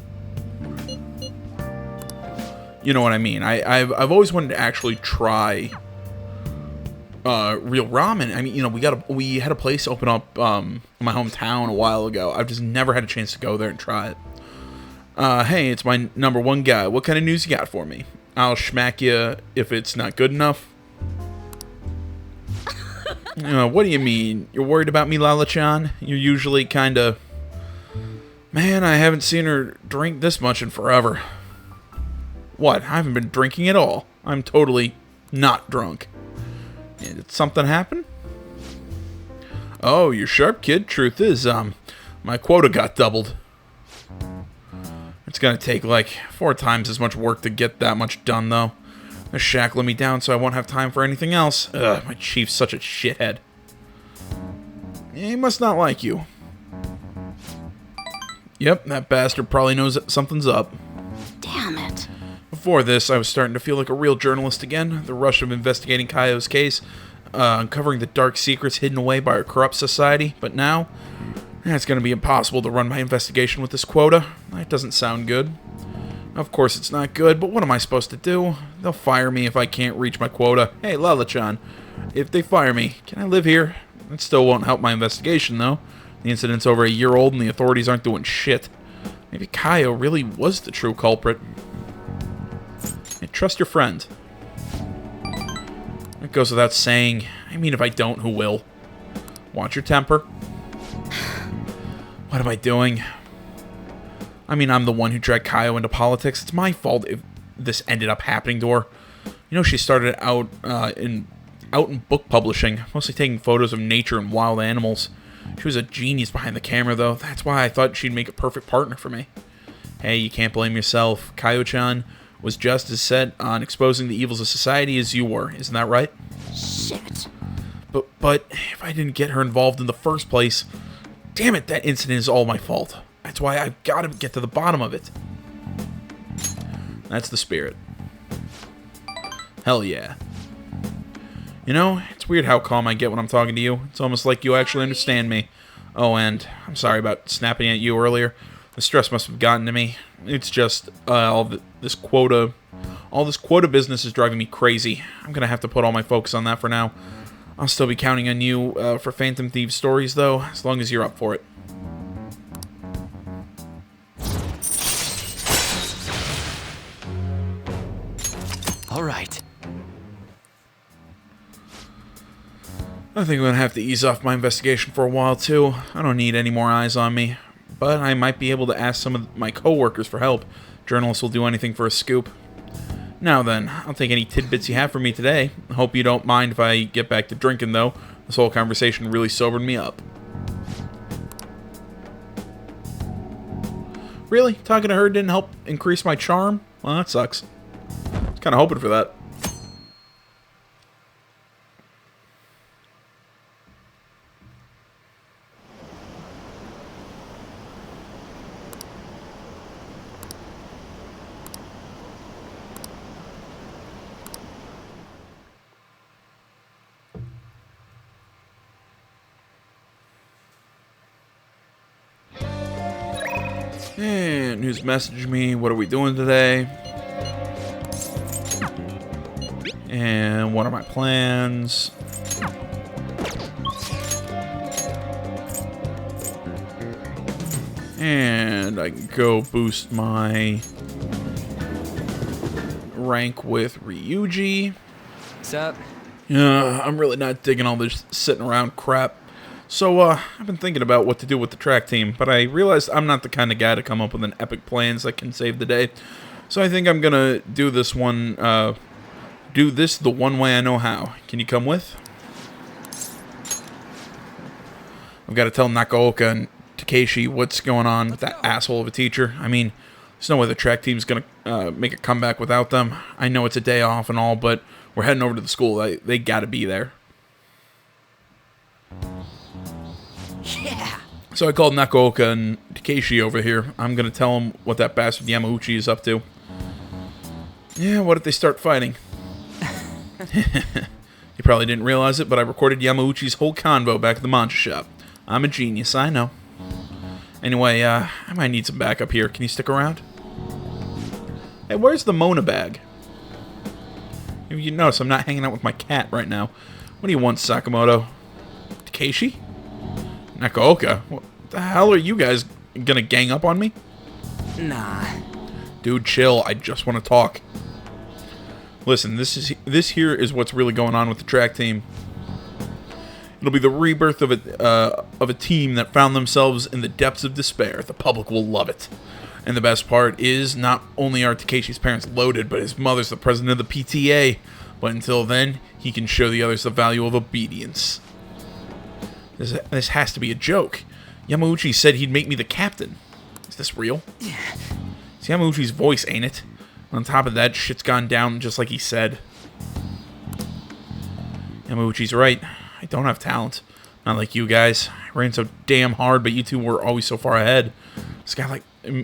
you know what I mean. I've always wanted to actually try real ramen. I mean, you know, we had a place open up in my hometown a while ago. I've just never had a chance to go there and try it. Hey, it's my number one guy. What kind of news you got for me? I'll schmack you if it's not good enough. What do you mean? You're worried about me, Lala-chan? You're usually kind of... Man, I haven't seen her drink this much in forever. What? I haven't been drinking at all. I'm totally not drunk. Did something happen? Oh, you're sharp, kid. Truth is, my quota got doubled. It's gonna take like 4 times as much work to get that much done, though. They're shackling me down so I won't have time for anything else. Ugh, my chief's such a shithead. He must not like you. Yep, that bastard probably knows that something's up. Damn it. Before this, I was starting to feel like a real journalist again. The rush of investigating Kaio's case, uncovering the dark secrets hidden away by our corrupt society. But now, it's going to be impossible to run my investigation with this quota. That doesn't sound good. Of course it's not good, but what am I supposed to do? They'll fire me if I can't reach my quota. Hey, Lala-chan, if they fire me, can I live here? That still won't help my investigation, though. The incident's over a year old and the authorities aren't doing shit. Maybe Kaio really was the true culprit. Hey, trust your friend. It goes without saying. I mean, if I don't, who will? Watch your temper. What am I doing? I mean, I'm the one who dragged Kaio into politics. It's my fault if this ended up happening to her. You know, she started out in book publishing, mostly taking photos of nature and wild animals. She was a genius behind the camera, though. That's why I thought she'd make a perfect partner for me. Hey, you can't blame yourself. Kaio-chan was just as set on exposing the evils of society as you were. Isn't that right? Shit. But if I didn't get her involved in the first place, damn it, that incident is all my fault. That's why I've got to get to the bottom of it. That's the spirit. Hell yeah. You know, it's weird how calm I get when I'm talking to you. It's almost like you actually understand me. Oh, and I'm sorry about snapping at you earlier. The stress must have gotten to me. It's just all this quota business is driving me crazy. I'm gonna have to put all my focus on that for now. I'll still be counting on you for Phantom Thieves stories, though, as long as you're up for it. All right. I think I'm going to have to ease off my investigation for a while, too. I don't need any more eyes on me. But I might be able to ask some of my co-workers for help. Journalists will do anything for a scoop. Now then, I'll take any tidbits you have for me today. I hope you don't mind if I get back to drinking, though. This whole conversation really sobered me up. Really? Talking to her didn't help increase my charm? Well, that sucks. I was kind of hoping for that. And who's messaged me? What are we doing today? And what are my plans? And I can go boost my rank with Ryuji. What's up? Yeah, I'm really not digging all this sitting around crap. So, I've been thinking about what to do with the track team, but I realized I'm not the kind of guy to come up with an epic plans that can save the day. So I think I'm gonna do this one, the one way I know how. Can you come with? I've got to tell Nakaoka and Takeshi what's going on with that asshole of a teacher. I mean, There's no way the track team's going to make a comeback without them. I know it's a day off and all, but we're heading over to the school. They got to be there. Yeah. So I called Nakaoka and Takeshi over here. I'm going to tell them what that bastard Yamauchi is up to. Yeah, what if they start fighting? You probably didn't realize it, but I recorded Yamauchi's whole convo back at the manga shop. I'm a genius, I know. Anyway, I might need some backup here. Can you stick around? Hey, where's the Mona bag? You notice I'm not hanging out with my cat right now. What do you want, Sakamoto? Takeshi? Nakaoka? What the hell are you guys gonna gang up on me? Nah. Dude, chill. I just want to talk. Listen, this here is what's really going on with the track team. It'll be the rebirth of a team that found themselves in the depths of despair. The public will love it. And the best part is, not only are Takeshi's parents loaded, but his mother's the president of the PTA. But until then, he can show the others the value of obedience. This has to be a joke. Yamauchi said he'd make me the captain. Is this real? It's Yamauchi's voice, ain't it? On top of that, shit's gone down just like he said. Yamauchi's right. I don't have talent. Not like you guys. I ran so damn hard, but you two were always so far ahead.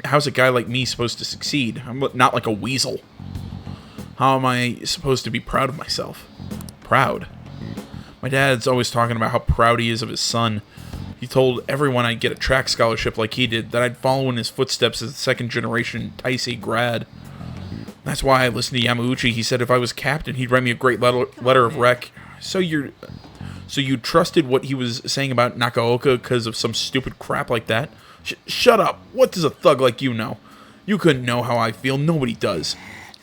How's a guy like me supposed to succeed? I'm not like a weasel. How am I supposed to be proud of myself? Proud? My dad's always talking about how proud he is of his son. He told everyone I'd get a track scholarship like he did, that I'd follow in his footsteps as a second-generation Taisei grad. That's why I listened to Yamauchi. He said if I was captain, he'd write me a great letter of rec. So you trusted what he was saying about Nakaoka because of some stupid crap like that? Shut up. What does a thug like you know? You couldn't know how I feel. Nobody does.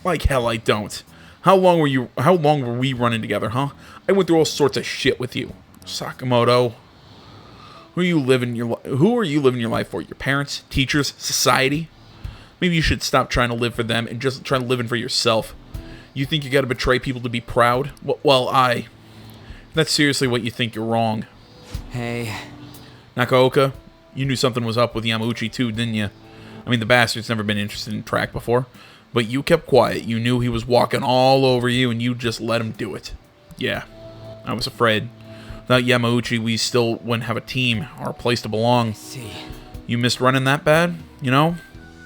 Like hell I don't. How long were we running together, huh? I went through all sorts of shit with you. Sakamoto. Who are you living your life for? Your parents? Teachers? Society? Maybe you should stop trying to live for them and just try living for yourself. You think you gotta betray people to be proud? Well, if that's seriously what you think, you're wrong. Hey. Nakaoka, you knew something was up with Yamauchi too, didn't you? I mean, the bastard's never been interested in track before. But you kept quiet. You knew he was walking all over you, and you just let him do it. Yeah, I was afraid. Without Yamauchi, we still wouldn't have a team or a place to belong. See. You missed running that bad? You know?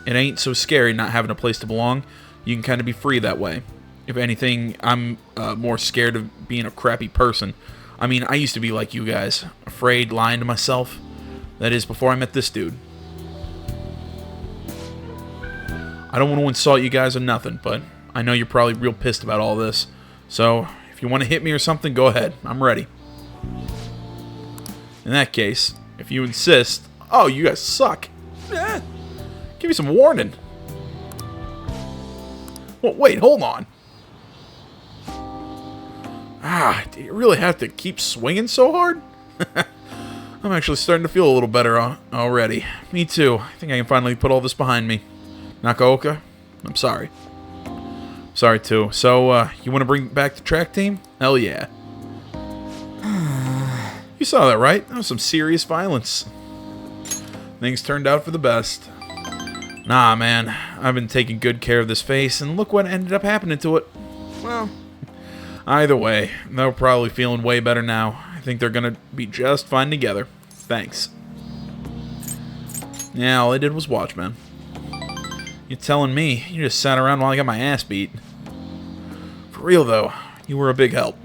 It ain't so scary not having a place to belong. You can kind of be free that way. If anything, I'm more scared of being a crappy person. I mean, I used to be like you guys. Afraid, lying to myself. That is, before I met this dude. I don't want to insult you guys or nothing, but I know you're probably real pissed about all this. So, if you want to hit me or something, go ahead. I'm ready. In that case, if you insist... Oh, you guys suck. Give me some warning. Well, wait, hold on. Do you really have to keep swinging so hard? I'm actually starting to feel a little better already. Me too. I think I can finally put all this behind me. Nakaoka, I'm sorry. Sorry too. So, you want to bring back the track team? Hell yeah. You saw that, right? That was some serious violence. Things turned out for the best. Nah, man. I've been taking good care of this face, and look what ended up happening to it. Well, either way, they're probably feeling way better now. I think they're gonna be just fine together. Thanks. Yeah, all I did was watch, man. You're telling me you just sat around while I got my ass beat. For real, though, you were a big help.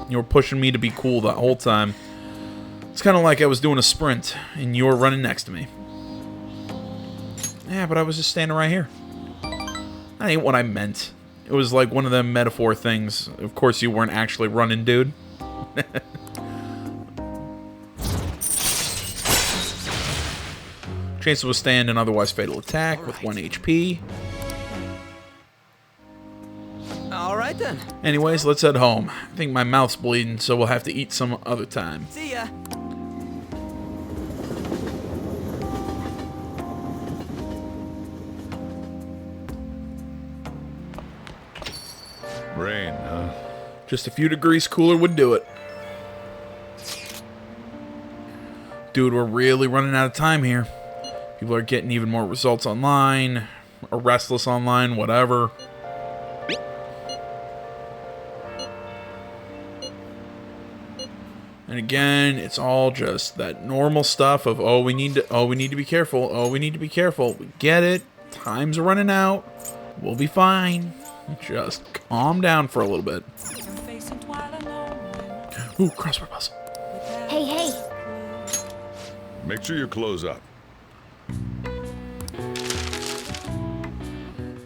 You were pushing me to be cool the whole time. It's kind of like I was doing a sprint, and you were running next to me. Yeah, but I was just standing right here. That ain't what I meant. It was like one of them metaphor things. Of course you weren't actually running, dude. Chance to withstand an otherwise fatal attack with 1 HP. alright then. Anyways, let's head home. I think my mouth's bleeding, so we'll have to eat some other time. See ya. Rain, huh? Just a few degrees cooler would do it. Dude, we're really running out of time here. People are getting even more results online. or Restless Online, whatever. And again, it's all just that normal stuff of, oh, we need to be careful. Oh, we need to be careful. We get it. Time's running out. We'll be fine. Just calm down for a little bit. Ooh, crossword puzzle. Hey, hey. Make sure you close up.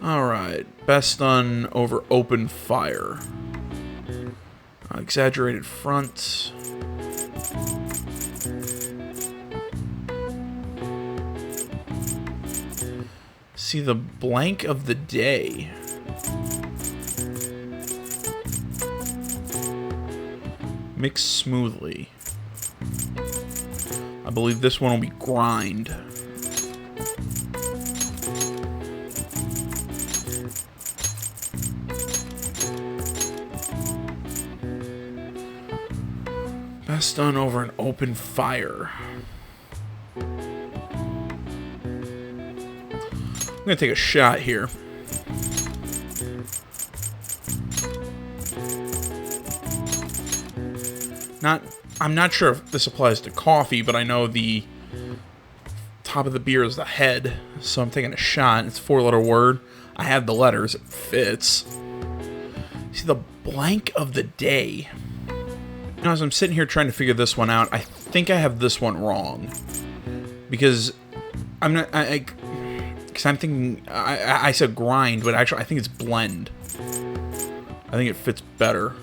Alright. Best done over open fire. Exaggerated front. See the blank of the day. Mix smoothly. I believe this one will be grind. Best done over an open fire. I'm gonna take a shot here. I'm not sure if this applies to coffee, but I know the top of the beer is the head, so I'm taking a shot. It's a 4-letter word. I have the letters. It fits. See, the blank of the day. You know, as I'm sitting here trying to figure this one out, I think I have this one wrong. Because I'm not... Because I'm thinking... I said grind, but actually I think it's blend. I think it fits better.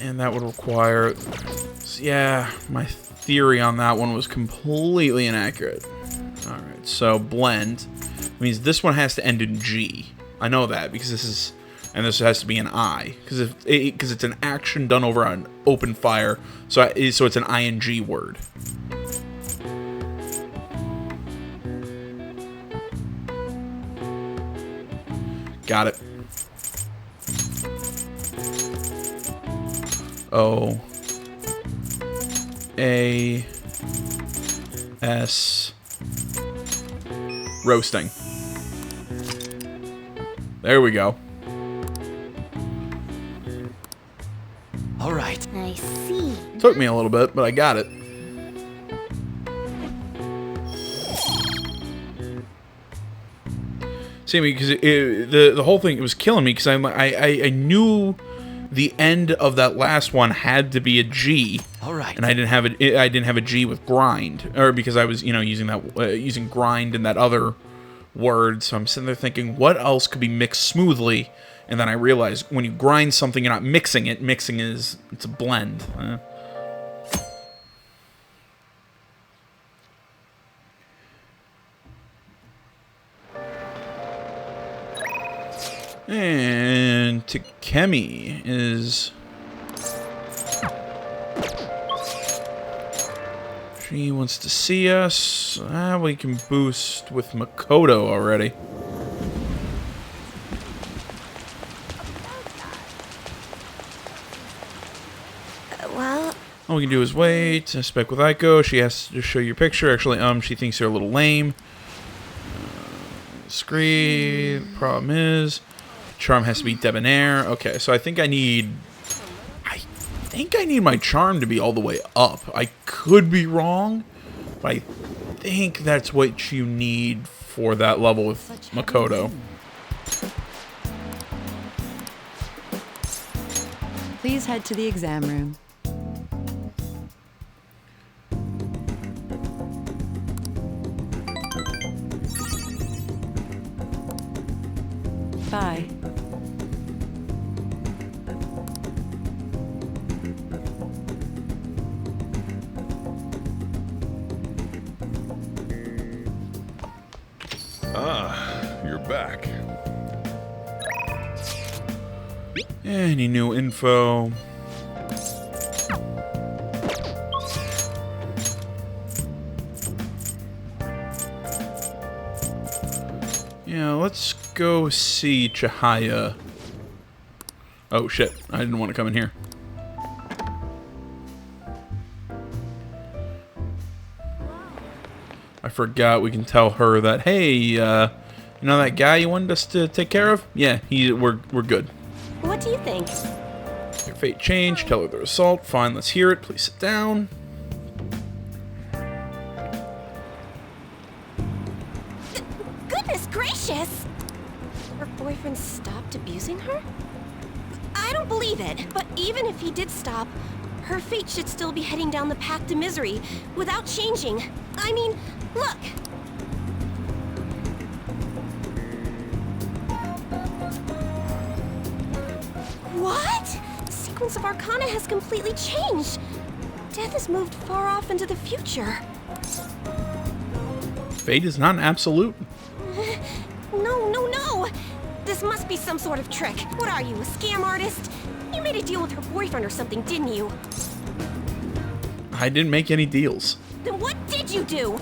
And that would require... Yeah, my theory on that one was completely inaccurate. Alright, so blend means this one has to end in G. I know that because this is... And this has to be an I. Because it's an action done over an open fire. So it's an ing word. Got it. O A S roasting. There we go. All right. I see. Took me a little bit, but I got it. See, because the whole thing, it was killing me because I knew the end of that last one had to be a G. All right. And I didn't have a G with grind, or because I was using grind in that other word. So I'm sitting there thinking, what else could be mixed smoothly? And then I realized when you grind something, you're not mixing it. Mixing it's a blend. And Takemi is... She wants to see us. We can boost with Makoto already. Well... All we can do is wait. Spec with Aiko. She has to show your picture. Actually, she thinks you're a little lame. Screen. Problem is... Charm has to be debonair. Okay, so I think I need my charm to be all the way up. I could be wrong, but I think that's what you need for that level with Makoto. Please head to the exam room. Bye. You're back. Any new info? Yeah, let's go see Chihaya. Oh shit, I didn't want to come in here. I forgot we can tell her that, hey, you know that guy you wanted us to take care of? Yeah, we're good. What do you think? Your fate changed. Tell her the result. Fine, let's hear it. Please sit down. Goodness gracious! Her boyfriend stopped abusing her? I don't believe it, but even if he did stop, her fate should still be heading down the path to misery without changing. I mean, look! What? The sequence of Arcana has completely changed. Death has moved far off into the future. Fate is not an absolute. No! This must be some sort of trick. What are you, a scam artist? You made a deal with her boyfriend or something, didn't you? I didn't make any deals. Then what did you do?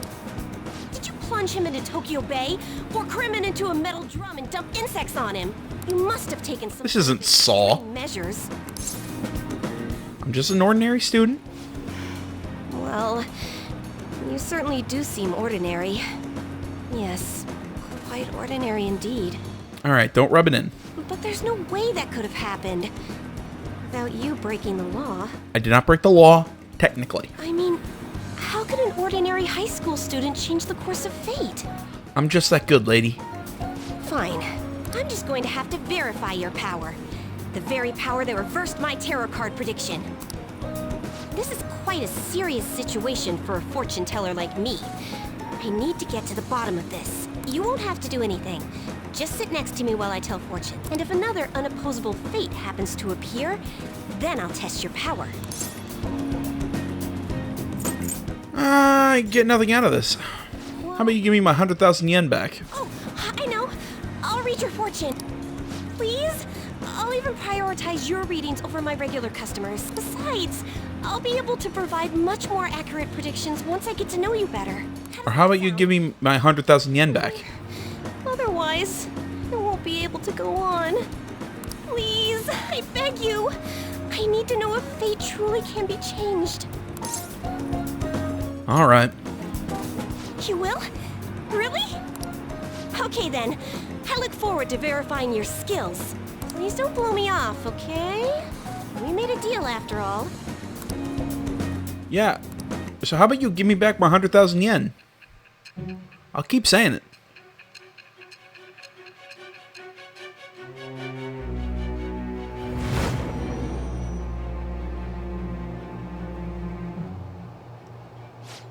Did you plunge him into Tokyo Bay? Or cram him into a metal drum and dump insects on him? You must have taken some This isn't Saw. measures. I'm just an ordinary student. Well, you certainly do seem ordinary. Yes, quite ordinary indeed. Alright, don't rub it in. But there's no way that could have happened without you breaking the law. I did not break the law, technically. I mean, how could an ordinary high school student change the course of fate? I'm just that good, lady. Fine. I'm just going to have to verify your power. The very power that reversed my tarot card prediction. This is quite a serious situation for a fortune teller like me. I need to get to the bottom of this. You won't have to do anything. Just sit next to me while I tell fortune. And if another unopposable fate happens to appear, then I'll test your power. I get nothing out of this. How about you give me my 100,000 yen back? Oh, I know. I'll read your fortune. Please? I'll even prioritize your readings over my regular customers. Besides, I'll be able to provide much more accurate predictions once I get to know you better. Or how about you give me my 100,000 yen back? Otherwise, I won't be able to go on. Please, I beg you. I need to know if fate truly can be changed. Alright. You will? Really? Okay then. I look forward to verifying your skills. Please don't blow me off, okay? We made a deal after all. Yeah. So how about you give me back my 100,000 yen? I'll keep saying it.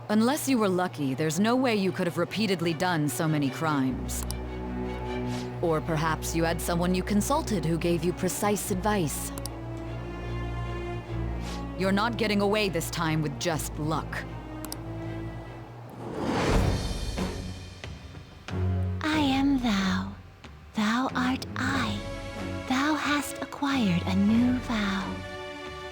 Unless you were lucky, there's no way you could have repeatedly done so many crimes. Or perhaps you had someone you consulted who gave you precise advice. You're not getting away this time with just luck. I am thou. Thou art I. Thou hast acquired a new vow.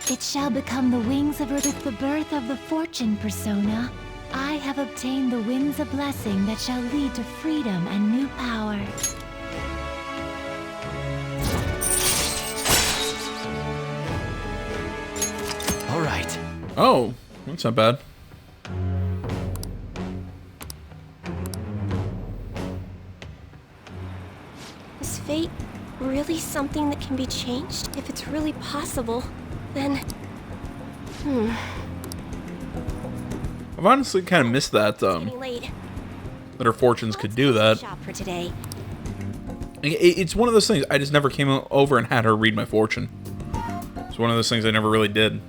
It shall become the wings of earth with the birth of the fortune persona. I have obtained the winds of blessing that shall lead to freedom and new power. All right. Oh, that's not bad. Is fate really something that can be changed? If it's really possible, then... I've honestly kind of missed that, Getting late. that her fortunes could do that. Shop for today. It's one of those things, I just never came over and had her read my fortune. It's one of those things I never really did.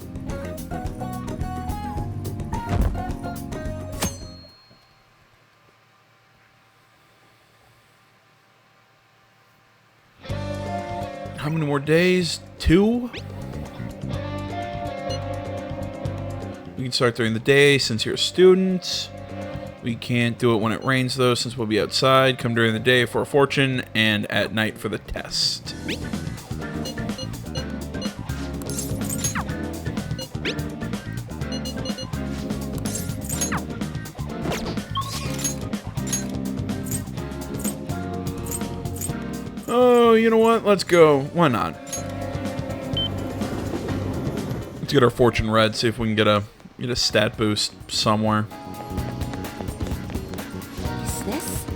How many more days? 2? We can start during the day since you're a student. We can't do it when it rains though since we'll be outside. Come during the day for a fortune and at night for the test. Oh, you know what? Let's go. Why not? Let's get our fortune read, see if we can get a stat boost somewhere. this?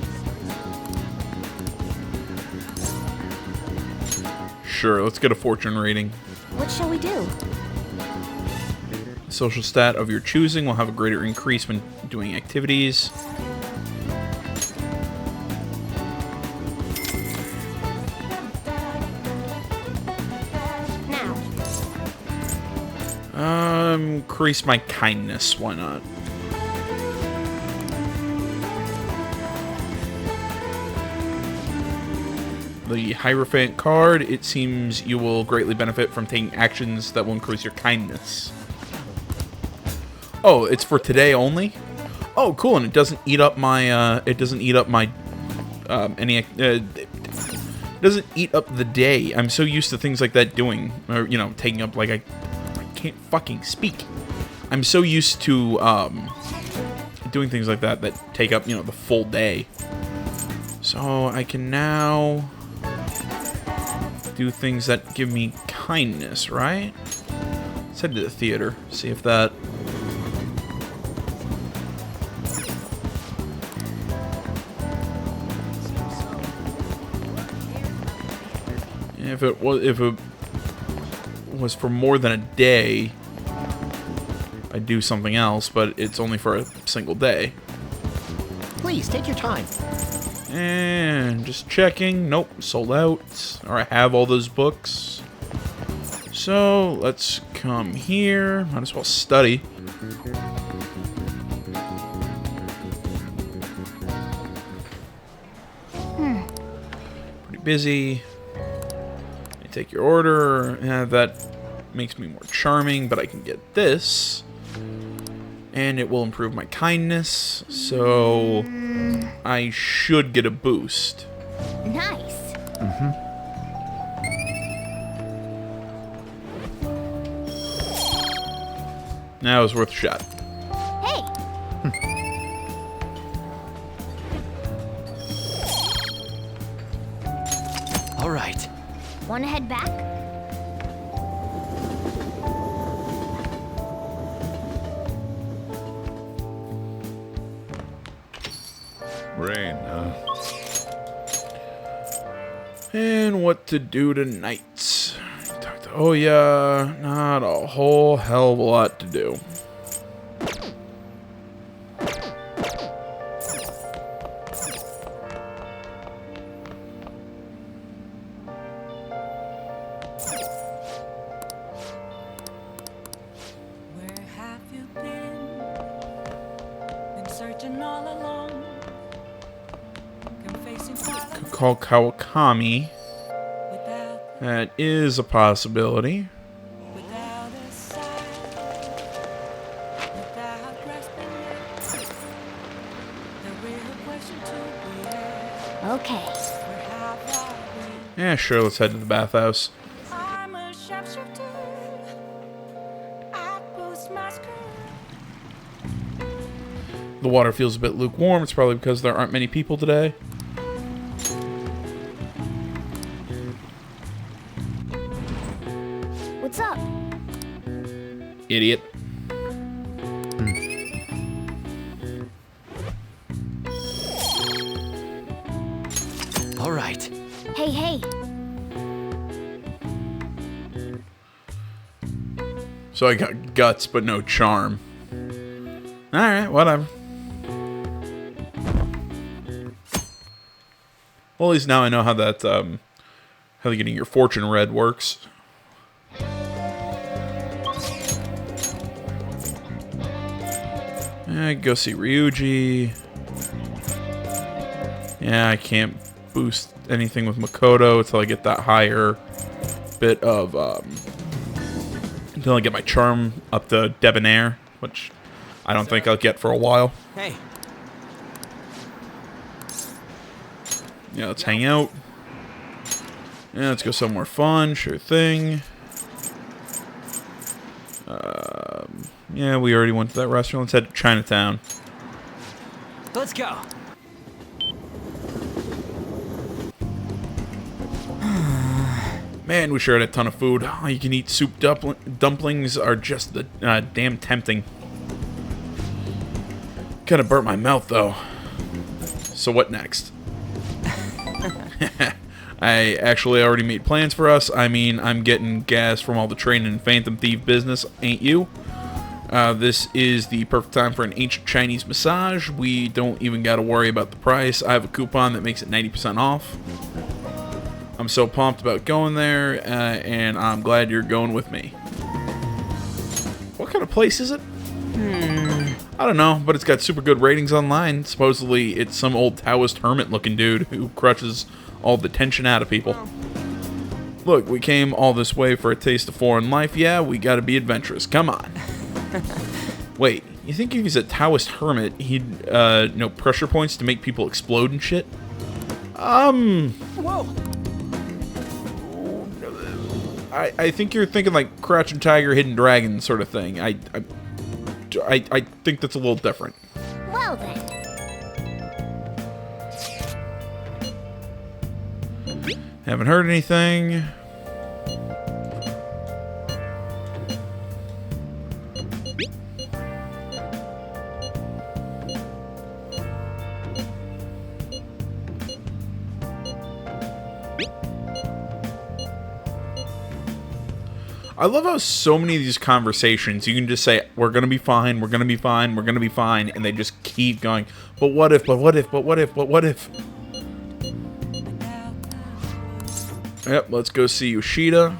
Sure, let's get a fortune rating. What shall we do? The social stat of your choosing will have a greater increase when doing activities. Now. Increase my kindness. Why not? The Hierophant card, it seems you will greatly benefit from taking actions that will increase your kindness. Oh, it's for today only? Oh, cool, and it doesn't eat up my, it doesn't eat up the day. I'm so used to things like that doing, or, you know, taking up, like, I can't fucking speak. I'm so used to, doing things like that that take up, you know, the full day. So, I can now do things that give me kindness, right? Let's head to the theater, see if that... If it was for more than a day, I'd do something else, but it's only for a single day. Please, take your time. And just checking. Nope, sold out. Or I have all those books. So, let's come here. Might as well study. Pretty busy. Take your order. Yeah, that makes me more charming, but I can get this. And it will improve my kindness, so I should get a boost. Nice. That was worth a shot. Hey, All right. wanna head back? Rain, huh? And what to do tonight? Oh yeah, not a whole hell of a lot to do. Where have you been searching all along? Confessing silence Call Kawakami. without, That is a possibility. without a sigh, without grasping it. The real question to be asked, Okay. where have I been? Yeah, sure, let's head to the bathhouse. I'm a sharpshooter. I boost my skirt. The water feels a bit lukewarm. It's probably because there aren't many people today. What's up? Idiot. All right. Hey, hey. So I got guts, but no charm. Alright, whatever. Well, at least now I know how that, how getting your fortune read works. I go see Ryuji. Yeah, I can't boost anything with Makoto until I get that higher bit of, until I get my charm up to Debonair, which I don't think I'll get for a while. Hey. Yeah, let's hang out. Yeah, let's go somewhere fun. Sure thing. Yeah, we already went to that restaurant. Let's head to Chinatown. Let's go. Man, we sure had a ton of food. All you can eat soup dumplings are just the damn tempting. Kind of burnt my mouth though. so what next? I actually already made plans for us. I mean, I'm getting gas from all the training and Phantom Thief business, ain't you? This is the perfect time for an ancient Chinese massage. We don't even got to worry about the price. I have a coupon that makes it 90% off. I'm so pumped about going there, and I'm glad you're going with me. What kind of place is it? I don't know, but it's got super good ratings online. Supposedly, it's some old Taoist hermit-looking dude who crushes all the tension out of people. Look, we came all this way for a taste of foreign life. Yeah, we gotta be adventurous. Come on. Wait, you think if he's a Taoist hermit, he'd know pressure points to make people explode and shit? Whoa! I think you're thinking like Crouching Tiger, Hidden Dragon sort of thing. I think that's a little different. Well then. Haven't heard anything. I love how so many of these conversations, you can just say, we're going to be fine, we're going to be fine, we're going to be fine, and they just keep going, but what if, but what if, but what if, but what if? Yep, let's go see Yoshida.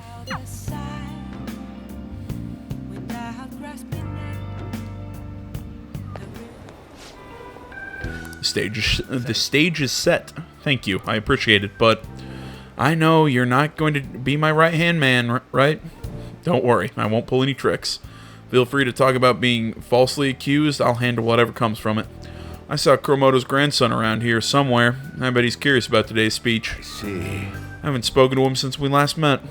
The stage is set. Thank you, I appreciate it, but I know you're not going to be my right-hand man, right? Don't worry, I won't pull any tricks. Feel free to talk about being falsely accused. I'll handle whatever comes from it. I saw Kuromoto's grandson around here somewhere. I bet he's curious about today's speech. I see. I haven't spoken to him since we last met.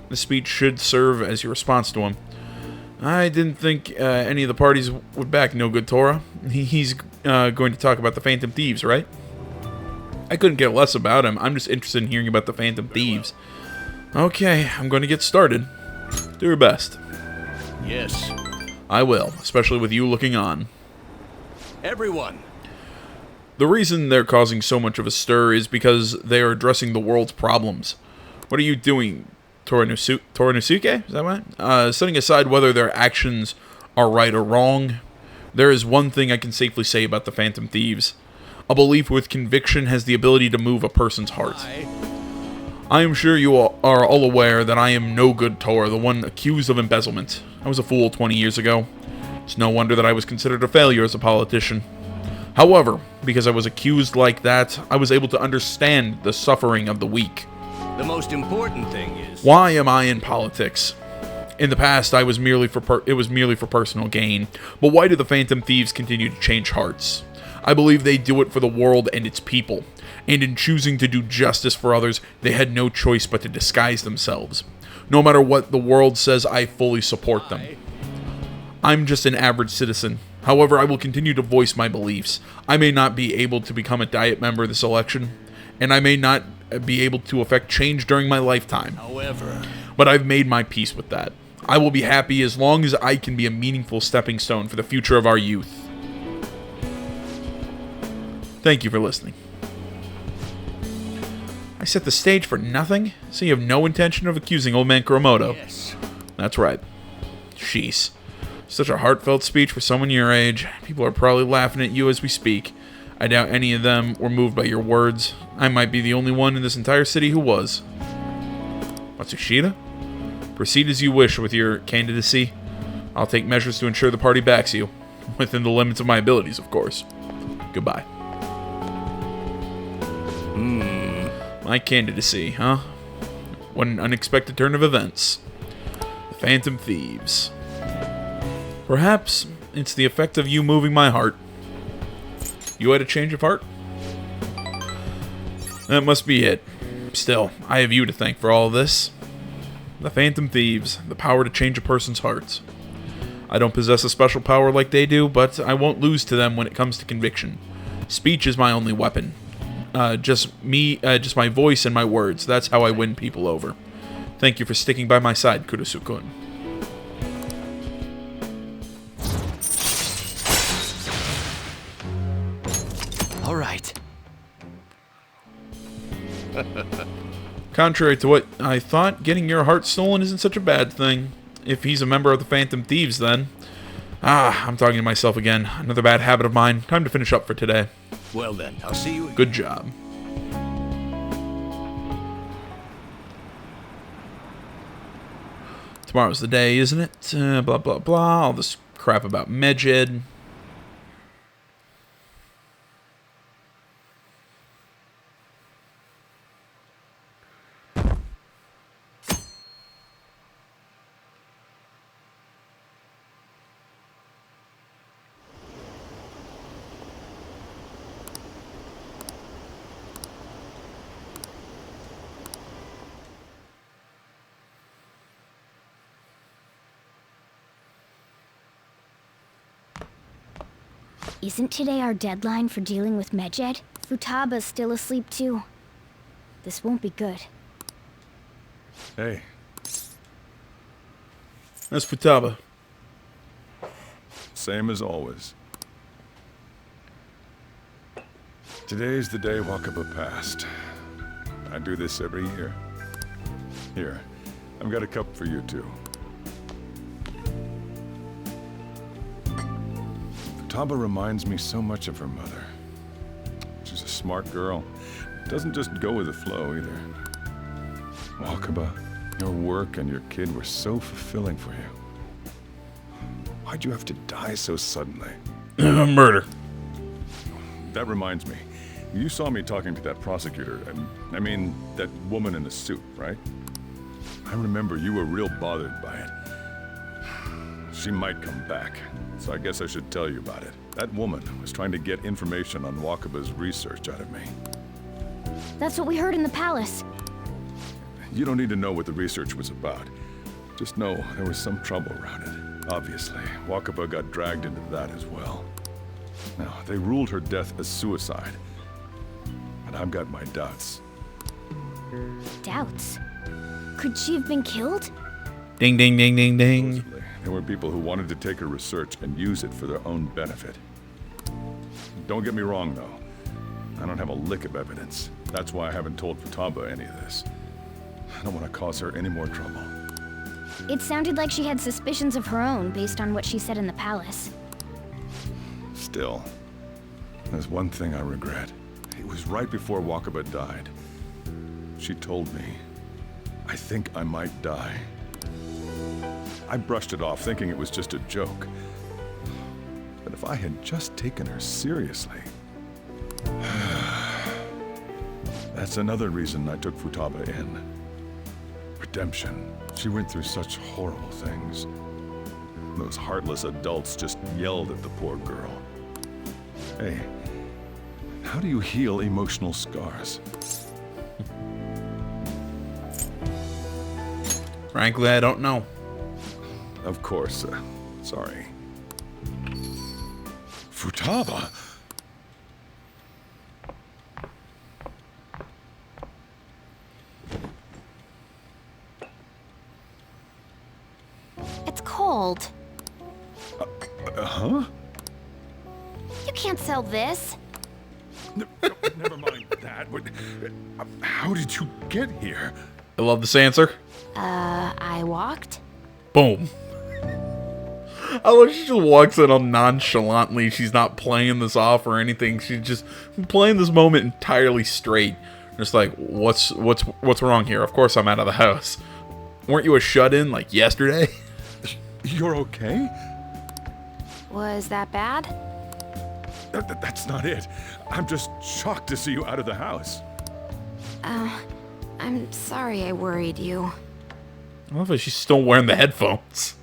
The speech should serve as your response to him. I didn't think any of the parties would back No Good Tora. He's going to talk about the Phantom Thieves, right? I couldn't care less about him. I'm just interested in hearing about the Phantom Thieves. Okay, I'm going to get started. Do your best. Yes. I will, especially with you looking on. Everyone. The reason they're causing so much of a stir is because they are addressing the world's problems. What are you doing, Torinosuke? Is that right? Setting aside whether their actions are right or wrong, there is one thing I can safely say about the Phantom Thieves. A belief with conviction has the ability to move a person's heart. I am sure you are all aware that I am No Good Tora, the one accused of embezzlement. I was a fool 20 years ago. It's no wonder that I was considered a failure as a politician. However, because I was accused like that, I was able to understand the suffering of the weak. The most important thing is... Why am I in politics? In the past, it was merely for personal gain. But why do the Phantom Thieves continue to change hearts? I believe they do it for the world and its people. And in choosing to do justice for others, they had no choice but to disguise themselves. No matter what the world says, I fully support them. I'm just an average citizen. However, I will continue to voice my beliefs. I may not be able to become a Diet member this election, and I may not be able to affect change during my lifetime. However... But I've made my peace with that. I will be happy as long as I can be a meaningful stepping stone for the future of our youth. Thank you for listening. I set the stage for nothing? So you have no intention of accusing old man Kuromoto? Yes. That's right. Jeez. Such a heartfelt speech for someone your age. People are probably laughing at you as we speak. I doubt any of them were moved by your words. I might be the only one in this entire city who was. Matsushita? Proceed as you wish with your candidacy. I'll take measures to ensure the party backs you. Within the limits of my abilities, of course. Goodbye. My candidacy, huh? What an unexpected turn of events. The Phantom Thieves. Perhaps it's the effect of you moving my heart. You had a change of heart? That must be it. Still, I have you to thank for all of this. The Phantom Thieves, the power to change a person's heart. I don't possess a special power like they do, but I won't lose to them when it comes to conviction. Speech is my only weapon. Just my voice and my words. That's how I win people over. Thank you for sticking by my side, Kurusu-kun. All right. Contrary to what I thought, getting your heart stolen isn't such a bad thing. If he's a member of the Phantom Thieves, then. I'm talking to myself again. Another bad habit of mine. Time to finish up for today. Well then, I'll see you. Good job. Tomorrow's the day, isn't it? Blah, blah, blah. All this crap about Medjed. Isn't today our deadline for dealing with Medjed? Futaba's still asleep too. This won't be good. Hey, That's Futaba. same as always. Today's the day Wakaba passed. I do this every year. Here, I've got a cup for you too. Futaba reminds me so much of her mother. She's a smart girl. Doesn't just go with the flow either. Wakaba, your work and your kid were so fulfilling for you. Why'd you have to die so suddenly? Murder. That reminds me. You saw me talking to that prosecutor, and I mean, that woman in the suit, right? I remember you were real bothered by it. She might come back, so I guess I should tell you about it. That woman was trying to get information on Wakaba's research out of me. That's what we heard in the palace. You don't need to know what the research was about. Just know there was some trouble around it. Obviously, Wakaba got dragged into that as well. Now, they ruled her death as suicide. And I've got my doubts. Doubts. Could she have been killed? Ding, ding, ding, ding, ding. Supposedly, there were people who wanted to take her research and use it for their own benefit. Don't get me wrong, though. I don't have a lick of evidence. That's why I haven't told Futaba any of this. I don't want to cause her any more trouble. It sounded like she had suspicions of her own based on what she said in the palace. Still, there's one thing I regret. It was right before Wakaba died. She told me, I think I might die. I brushed it off, thinking it was just a joke. But if I had just taken her seriously... That's another reason I took Futaba in. Redemption. She went through such horrible things. Those heartless adults just yelled at the poor girl. Hey, how do you heal emotional scars? Frankly, I don't know. Of course, sorry. Futaba? It's cold. Huh? You can't sell this. Never mind that. How did you get here? I love this answer. I walked? Boom. I love she just walks in all nonchalantly. She's not playing this off or anything. She's just playing this moment entirely straight. Just like, what's wrong here? Of course I'm out of the house. Weren't you a shut-in like yesterday? You're okay? Was that bad? That's not it. I'm just shocked to see you out of the house. I'm sorry I worried you. I love that she's still wearing the headphones.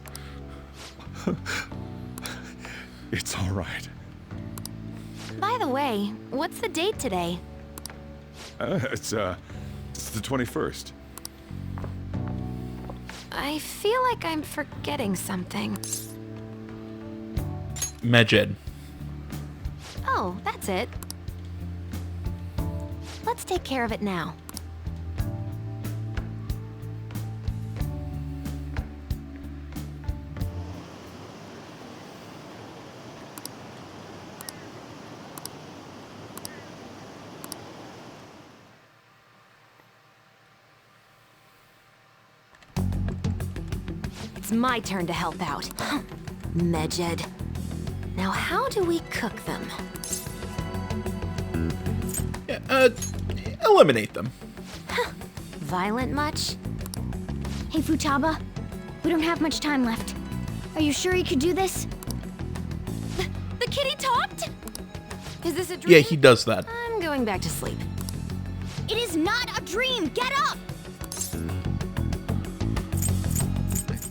It's all right. By the way, what's the date today? It's the 21st. I feel like I'm forgetting something. Medjed. Oh, that's it. Let's take care of it now. It's my turn to help out. Medjed. Now how do we cook them? Yeah, eliminate them. Violent much? Hey, Futaba. We don't have much time left. Are you sure you could do this? The kitty talked? Is this a dream? Yeah, he does that. I'm going back to sleep. It is not a dream! Get up!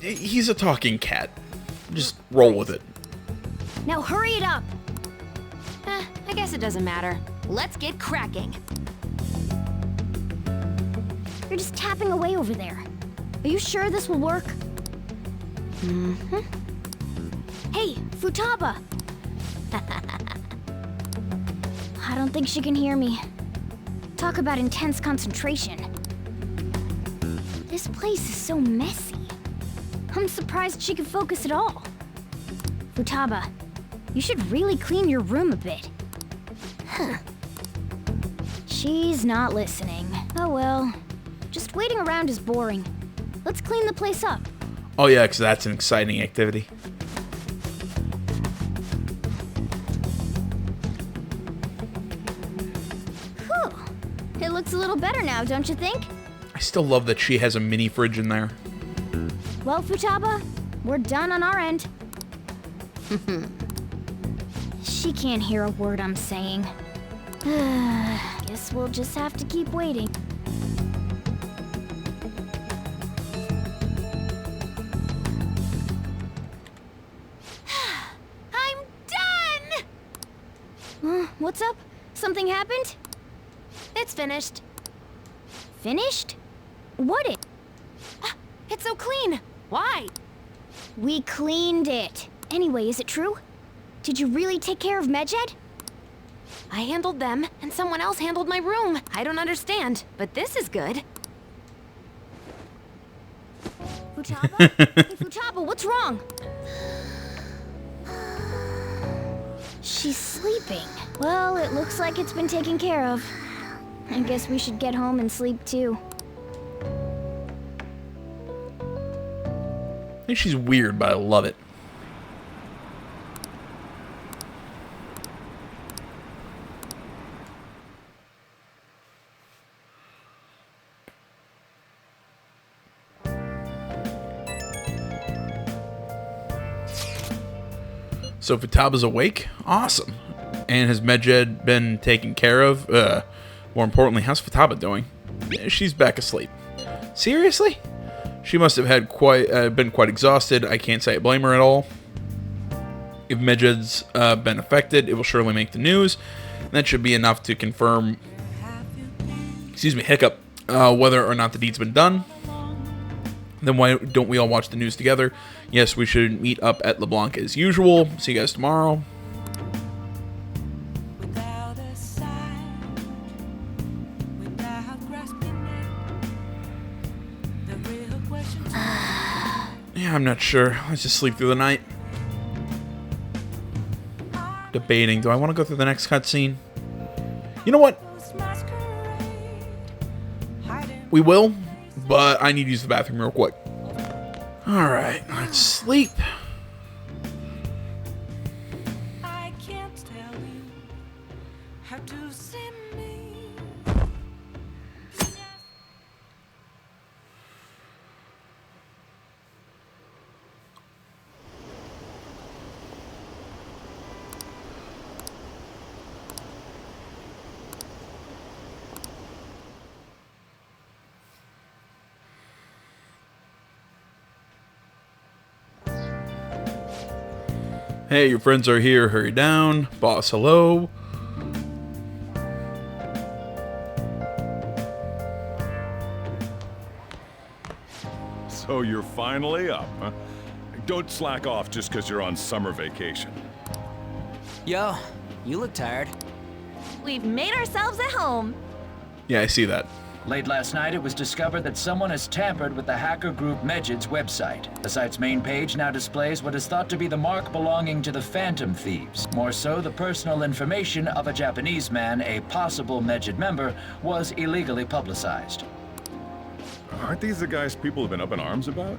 He's a talking cat. Just roll with it. Now hurry it up! I guess it doesn't matter. Let's get cracking. You're just tapping away over there. Are you sure this will work? Mm-hmm. Hey, Futaba! I don't think she can hear me. Talk about intense concentration. This place is so messy. I'm surprised she could focus at all. Futaba, you should really clean your room a bit. Huh. She's not listening. Oh well. Just waiting around is boring. Let's clean the place up. Oh yeah, because that's an exciting activity. Whew. It looks a little better now, don't you think? I still love that she has a mini fridge in there. Well, Futaba, we're done on our end. She can't hear a word I'm saying. Guess we'll just have to keep waiting. I'm done! What's up? Something happened? It's finished. Finished? What it? It's so clean. Why? We cleaned it. Anyway, is it true? Did you really take care of Medjed? I handled them, and someone else handled my room. I don't understand, but this is good. Futaba? Hey, Futaba, what's wrong? She's sleeping. Well, it looks like it's been taken care of. I guess we should get home and sleep too. I think she's weird, but I love it. So Futaba's awake? Awesome. And has Medjed been taken care of? More importantly, how's Futaba doing? Yeah, she's back asleep. Seriously? She must have had been quite exhausted. I can't say I blame her at all. If Medjed's been affected, it will surely make the news. That should be enough to confirm, hiccup, whether or not the deed's been done. Then why don't we all watch the news together? Yes, we should meet up at LeBlanc as usual. See you guys tomorrow. Without a sigh, without grasping it, the real question Yeah, I'm not sure. Let's just sleep through the night. Debating, do I want to go through the next cutscene? You know what? We will, but I need to use the bathroom real quick. Alright, let's sleep. I can't tell you how to see me. Hey, your friends are here. Hurry down. Boss, hello. So you're finally up, huh? Don't slack off just because you're on summer vacation. Yo, you look tired. We've made ourselves at home. Yeah, I see that. Late last night, it was discovered that someone has tampered with the hacker group Medjed's website. The site's main page now displays what is thought to be the mark belonging to the Phantom Thieves. More so, the personal information of a Japanese man, a possible Medjed member, was illegally publicized. Aren't these the guys people have been up in arms about?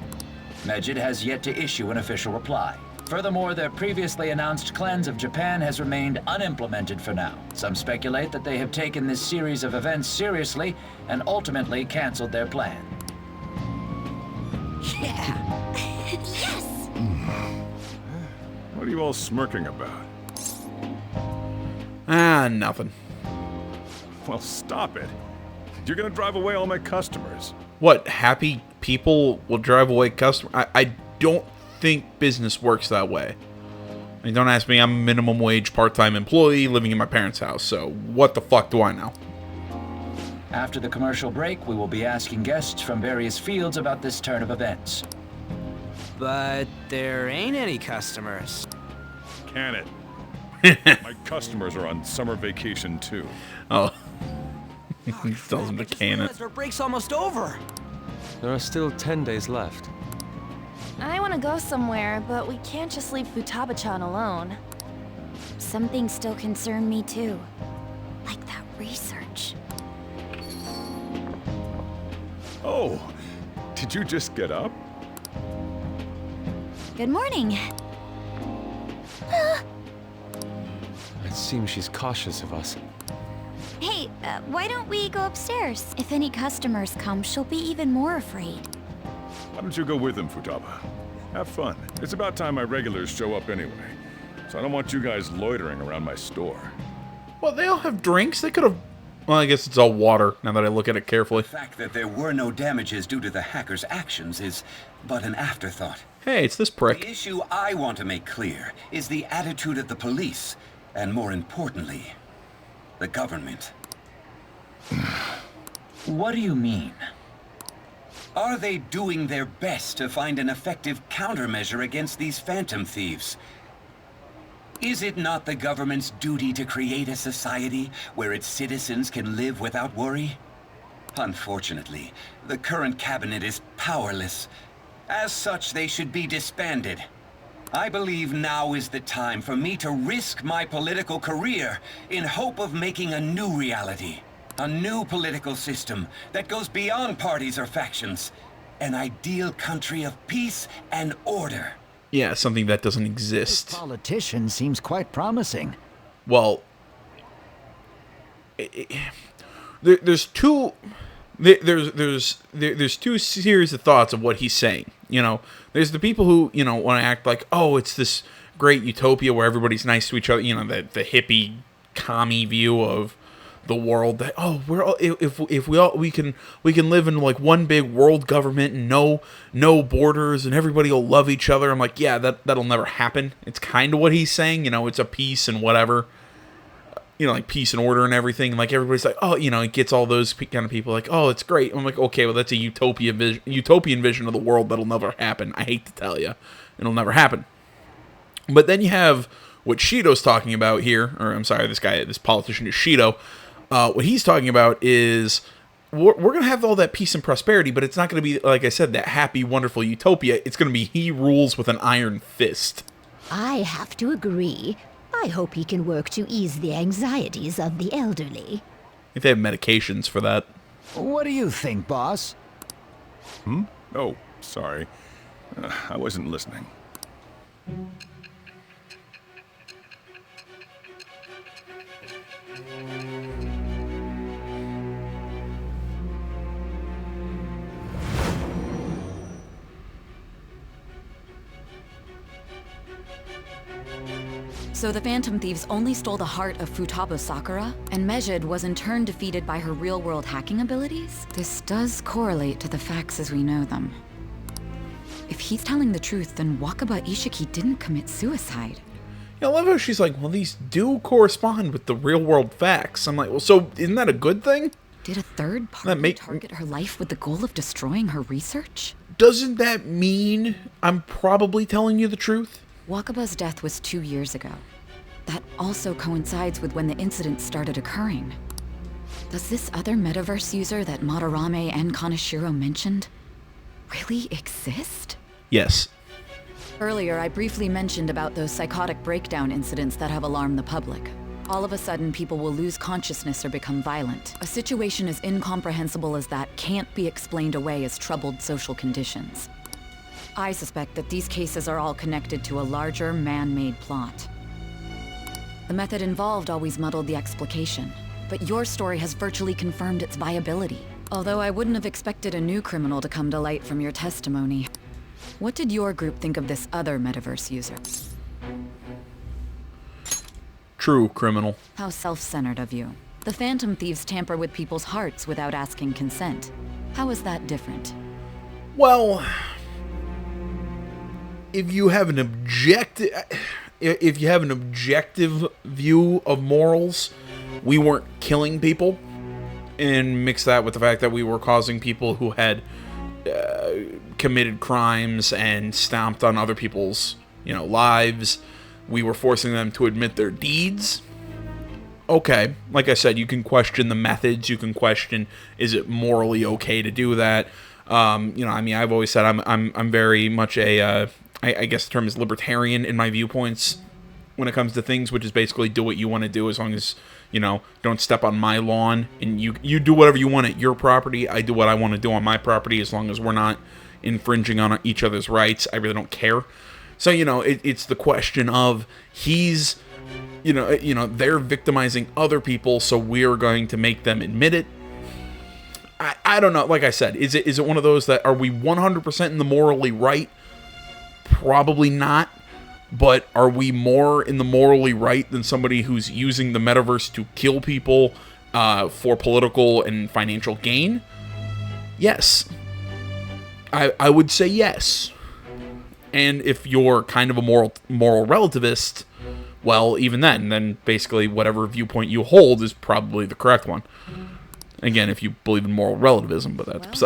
Megid has yet to issue an official reply. Furthermore, their previously announced cleanse of Japan has remained unimplemented for now. Some speculate that they have taken this series of events seriously and ultimately canceled their plan. Yeah. Yes! What are you all smirking about? Nothing. Well, stop it. You're gonna drive away all my customers. What, happy people will drive away customers? I don't think business works that way. I mean, don't ask me, I'm a minimum wage part-time employee living in my parents' house, so what the fuck do I know? After the commercial break, we will be asking guests from various fields about this turn of events. But there ain't any customers. Can it? My customers are on summer vacation too. Oh. He tells him to can it. Our break's almost over. There are still 10 days left. I want to go somewhere, but we can't just leave Futaba-chan alone. Some things still concern me too. Like that research. Oh, did you just get up? Good morning. It seems she's cautious of us. Hey, why don't we go upstairs? If any customers come, she'll be even more afraid. Why don't you go with them, Futaba? Have fun. It's about time my regulars show up anyway. So I don't want you guys loitering around my store. Well, they all have drinks. They could have... Well, I guess it's all water, now that I look at it carefully. The fact that there were no damages due to the hacker's actions is but an afterthought. Hey, it's this prick. The issue I want to make clear is the attitude of the police, and more importantly, the government. What do you mean? Are they doing their best to find an effective countermeasure against these phantom thieves? Is it not the government's duty to create a society where its citizens can live without worry? Unfortunately, the current cabinet is powerless. As such, they should be disbanded. I believe now is the time for me to risk my political career in hope of making a new reality. A new political system that goes beyond parties or factions. An ideal country of peace and order. Yeah, something that doesn't exist. This politician seems quite promising. Well, there's two series of thoughts of what he's saying. You know, there's the people who, you know, want to act like, oh, it's this great utopia where everybody's nice to each other. You know, the hippie commie view of the world, that, oh, we're all, if we can live in like one big world government and no borders and everybody will love each other. I'm like, yeah, that'll never happen. It's kind of what he's saying, you know, it's a peace and whatever, you know, like peace and order and everything. And like everybody's like, oh, you know, it gets all those kind of people like, oh, it's great. I'm like, okay, well, that's a utopian vision of the world that'll never happen. I hate to tell you, it'll never happen. But then you have what Shido's talking about here, or I'm sorry, this politician is Shido. What he's talking about is we're going to have all that peace and prosperity, but it's not going to be, like I said, that happy, wonderful utopia. It's going to be he rules with an iron fist. I have to agree. I hope he can work to ease the anxieties of the elderly. If they have medications for that. What do you think, boss? Oh, sorry. I wasn't listening. So the Phantom Thieves only stole the heart of Futaba Sakura, and Megid was in turn defeated by her real-world hacking abilities? This does correlate to the facts as we know them. If he's telling the truth, then Wakaba Ishiki didn't commit suicide. Yeah, I love how she's like, well, these do correspond with the real-world facts. I'm like, well, so isn't that a good thing? Did a third party target her life with the goal of destroying her research? Doesn't that mean I'm probably telling you the truth? Wakaba's death was 2 years ago. That also coincides with when the incident started occurring. Does this other metaverse user that Madarame and Kaneshiro mentioned really exist? Yes. Earlier, I briefly mentioned about those psychotic breakdown incidents that have alarmed the public. All of a sudden, people will lose consciousness or become violent. A situation as incomprehensible as that can't be explained away as troubled social conditions. I suspect that these cases are all connected to a larger man-made plot. The method involved always muddled the explication, but your story has virtually confirmed its viability. Although I wouldn't have expected a new criminal to come to light from your testimony. What did your group think of this other metaverse user? True criminal. How self-centered of you. The Phantom Thieves tamper with people's hearts without asking consent. How is that different? Well, if you have an objective view of morals, we weren't killing people, and mix that with the fact that we were causing people who had committed crimes and stomped on other people's, lives. We were forcing them to admit their deeds. Okay, like I said, you can question the methods. You can question, is it morally okay to do that? I've always said I'm very much I guess the term is libertarian in my viewpoints when it comes to things, which is basically do what you want to do as long as, don't step on my lawn, and you do whatever you want at your property. I do what I want to do on my property as long as we're not infringing on each other's rights. I really don't care. So, it's the question of he's, they're victimizing other people, so we're going to make them admit it. I don't know. Like I said, is it one of those that, are we 100% in the morally right? Probably not. But are we more in the morally right than somebody who's using the metaverse to kill people for political and financial gain? Yes. I would say yes. And if you're kind of a moral relativist, well, even then basically whatever viewpoint you hold is probably the correct one. Again, if you believe in moral relativism, but that's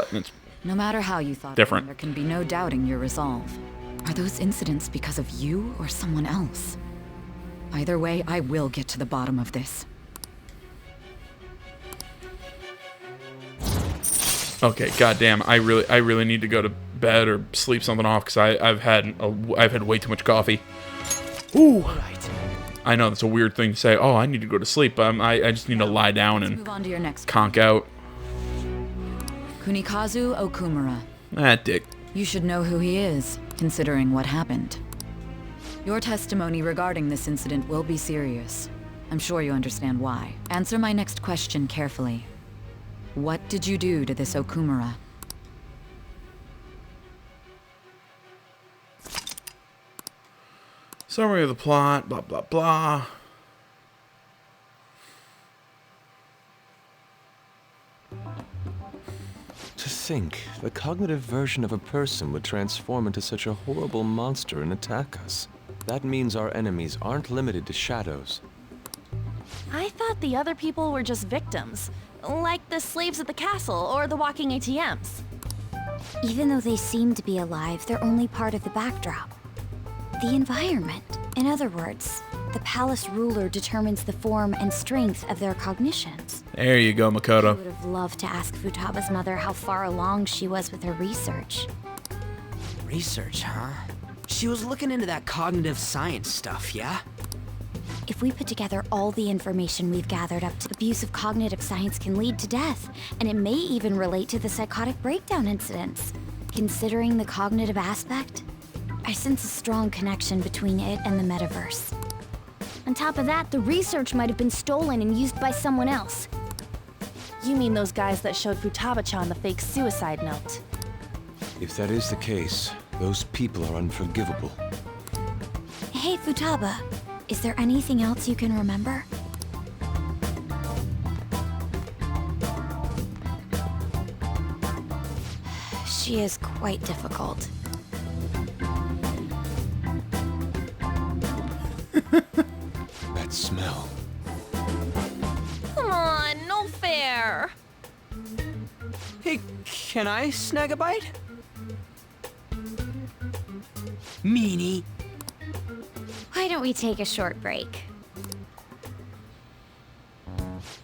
no matter how you thought different. There can be no doubting your resolve. Are those incidents because of you or someone else? Either way, I will get to the bottom of this. Okay, goddamn, I really need to go to bed or sleep something off because I've had way too much coffee. Ooh. Right. I know that's a weird thing to say. Oh, I need to go to sleep. I just need to lie down and move on to your next conk out. Kunikazu Okumura. That dick. You should know who he is, considering what happened. Your testimony regarding this incident will be serious. I'm sure you understand why. Answer my next question carefully. What did you do to this Okumura? Summary of the plot, blah, blah, blah. To think, the cognitive version of a person would transform into such a horrible monster and attack us. That means our enemies aren't limited to shadows. I thought the other people were just victims. Like the slaves at the castle or the walking ATMs. Even though they seem to be alive, they're only part of the backdrop. The environment. In other words, the palace ruler determines the form and strength of their cognitions. There you go, Makoto. I would have loved to ask Futaba's mother how far along she was with her research. Research, huh? She was looking into that cognitive science stuff, yeah? If we put together all the information we've gathered up to, abuse of cognitive science can lead to death, and it may even relate to the psychotic breakdown incidents. Considering the cognitive aspect, I sense a strong connection between it and the metaverse. On top of that, the research might have been stolen and used by someone else. You mean those guys that showed Futaba-chan the fake suicide note? If that is the case, those people are unforgivable. Hey, Futaba. Is there anything else you can remember? She is quite difficult. That smell. Come on, no fair. Hey, can I snag a bite? Meanie. Why don't we take a short break?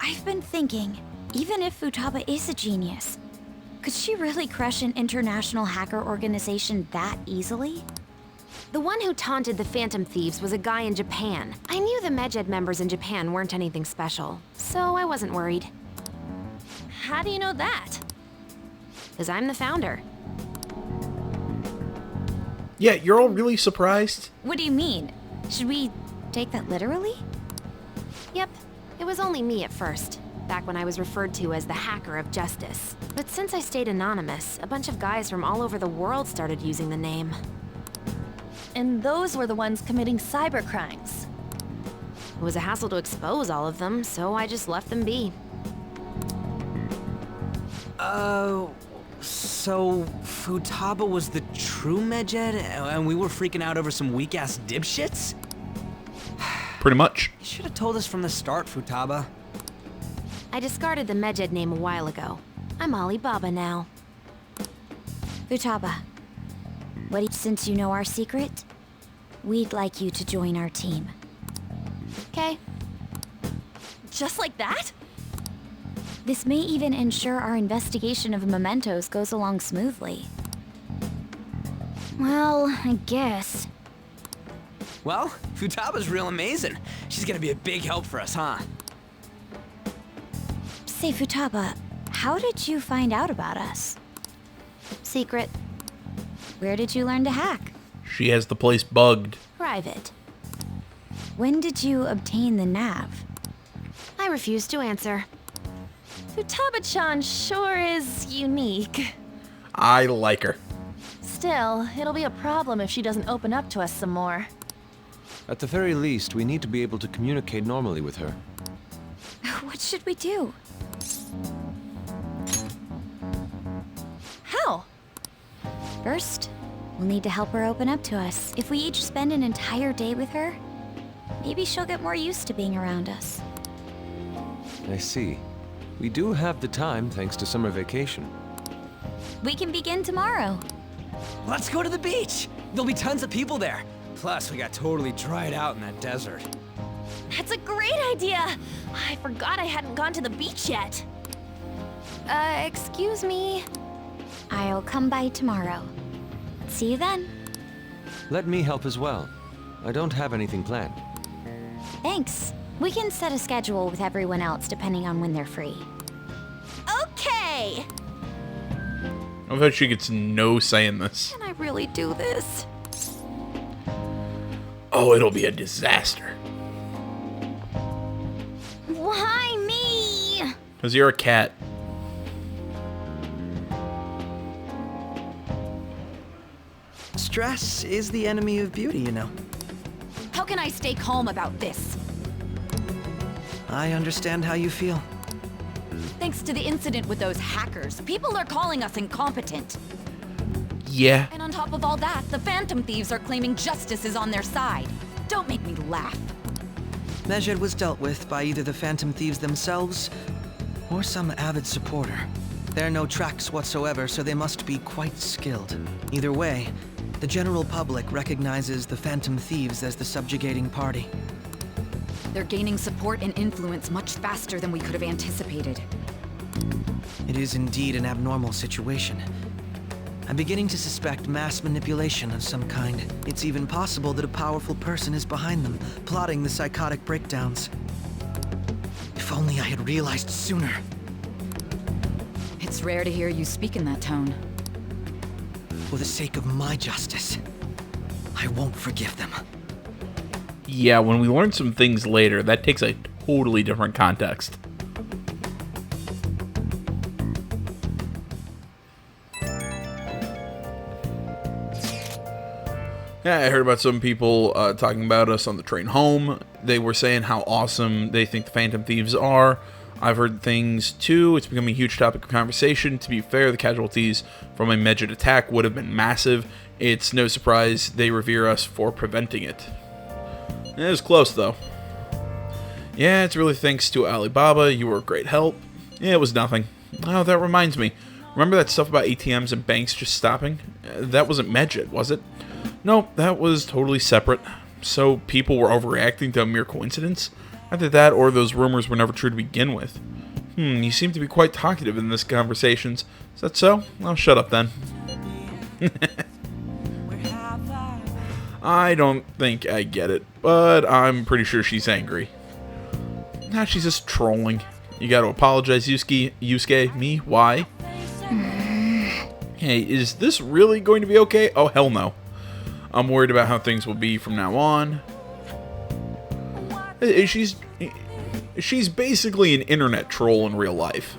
I've been thinking, even if Futaba is a genius, could she really crush an international hacker organization that easily? The one who taunted the Phantom Thieves was a guy in Japan. I knew the Medjed members in Japan weren't anything special, so I wasn't worried. How do you know that? Because I'm the founder. Yeah, you're all really surprised? What do you mean? Should we take that literally? Yep, it was only me at first, back when I was referred to as the Hacker of Justice. But since I stayed anonymous, a bunch of guys from all over the world started using the name. And those were the ones committing cyber crimes. It was a hassle to expose all of them, so I just left them be. So Futaba was the true Medjed, and we were freaking out over some weak-ass dipshits? Pretty much. You should have told us from the start, Futaba. I discarded the Medjed name a while ago. I'm Alibaba now. Futaba, since you know our secret, we'd like you to join our team. Okay. Just like that? This may even ensure our investigation of mementos goes along smoothly. Well, I guess. Well, Futaba's real amazing. She's gonna be a big help for us, huh? Say, Futaba, how did you find out about us? Secret. Where did you learn to hack? She has the place bugged. Private. When did you obtain the nav? I refuse to answer. Futaba-chan sure is unique. I like her. Still, it'll be a problem if she doesn't open up to us some more. At the very least, we need to be able to communicate normally with her. What should we do? How? First, we'll need to help her open up to us. If we each spend an entire day with her, maybe she'll get more used to being around us. I see. We do have the time thanks to summer vacation. We can begin tomorrow. Let's go to the beach! There'll be tons of people there. Plus, we got totally dried out in that desert. That's a great idea! I forgot I hadn't gone to the beach yet. Excuse me. I'll come by tomorrow. See you then. Let me help as well. I don't have anything planned. Thanks. We can set a schedule with everyone else depending on when they're free. Okay! I bet she gets no say in this. Can I really do this? Oh, it'll be a disaster. Why me? Because you're a cat. Stress is the enemy of beauty, you know. How can I stay calm about this? I understand how you feel. Thanks to the incident with those hackers, people are calling us incompetent. Yeah. And on top of all that, the Phantom Thieves are claiming justice is on their side. Don't make me laugh. Medjed was dealt with by either the Phantom Thieves themselves or some avid supporter. There are no tracks whatsoever, so they must be quite skilled. Either way, the general public recognizes the Phantom Thieves as the subjugating party. They're gaining support and influence much faster than we could have anticipated. It is indeed an abnormal situation. I'm beginning to suspect mass manipulation of some kind. It's even possible that a powerful person is behind them, plotting the psychotic breakdowns. If only I had realized sooner. It's rare to hear you speak in that tone. For the sake of my justice, I won't forgive them. Yeah, when we learn some things later, that takes a totally different context. Yeah, I heard about some people talking about us on the train home. They were saying how awesome they think the Phantom Thieves are. I've heard things too. It's become a huge topic of conversation. To be fair, the casualties from a Medjed attack would have been massive. It's no surprise they revere us for preventing it. It was close though. Yeah, it's really thanks to Alibaba. You were a great help. Yeah, it was nothing. Oh, that reminds me. Remember that stuff about ATMs and banks just stopping? That wasn't Medjed, was it? Nope, that was totally separate. So people were overreacting to a mere coincidence? Either that or those rumors were never true to begin with. You seem to be quite talkative in this conversations. Is that so? I'll shut up then. I don't think I get it, but I'm pretty sure she's angry. Nah, she's just trolling. You gotta apologize, Yusuke. Me? Why? Hey, is this really going to be okay? Oh, hell no. I'm worried about how things will be from now on. She's basically an internet troll in real life.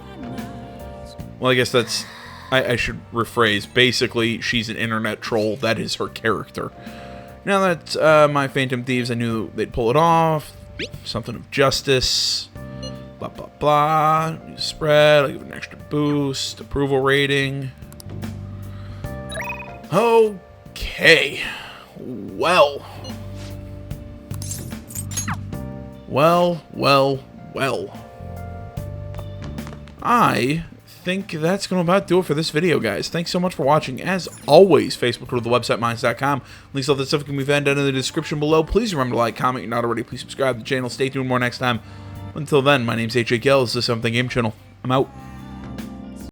Well, I guess that's... I should rephrase. Basically, she's an internet troll. That is her character. Now that my Phantom Thieves, I knew they'd pull it off. Something of justice. Blah, blah, blah. New spread. I'll give it an extra boost. Approval rating. Okay. Well. I think that's going to about do it for this video, guys. Thanks so much for watching. As always, Facebook, Twitter, the website, minds.com. Links, all that stuff can be found down in the description below. Please remember to like, comment, if you're not already. Please subscribe to the channel. Stay tuned more next time. Until then, my name's HJKL. This is Something Game Channel. I'm out.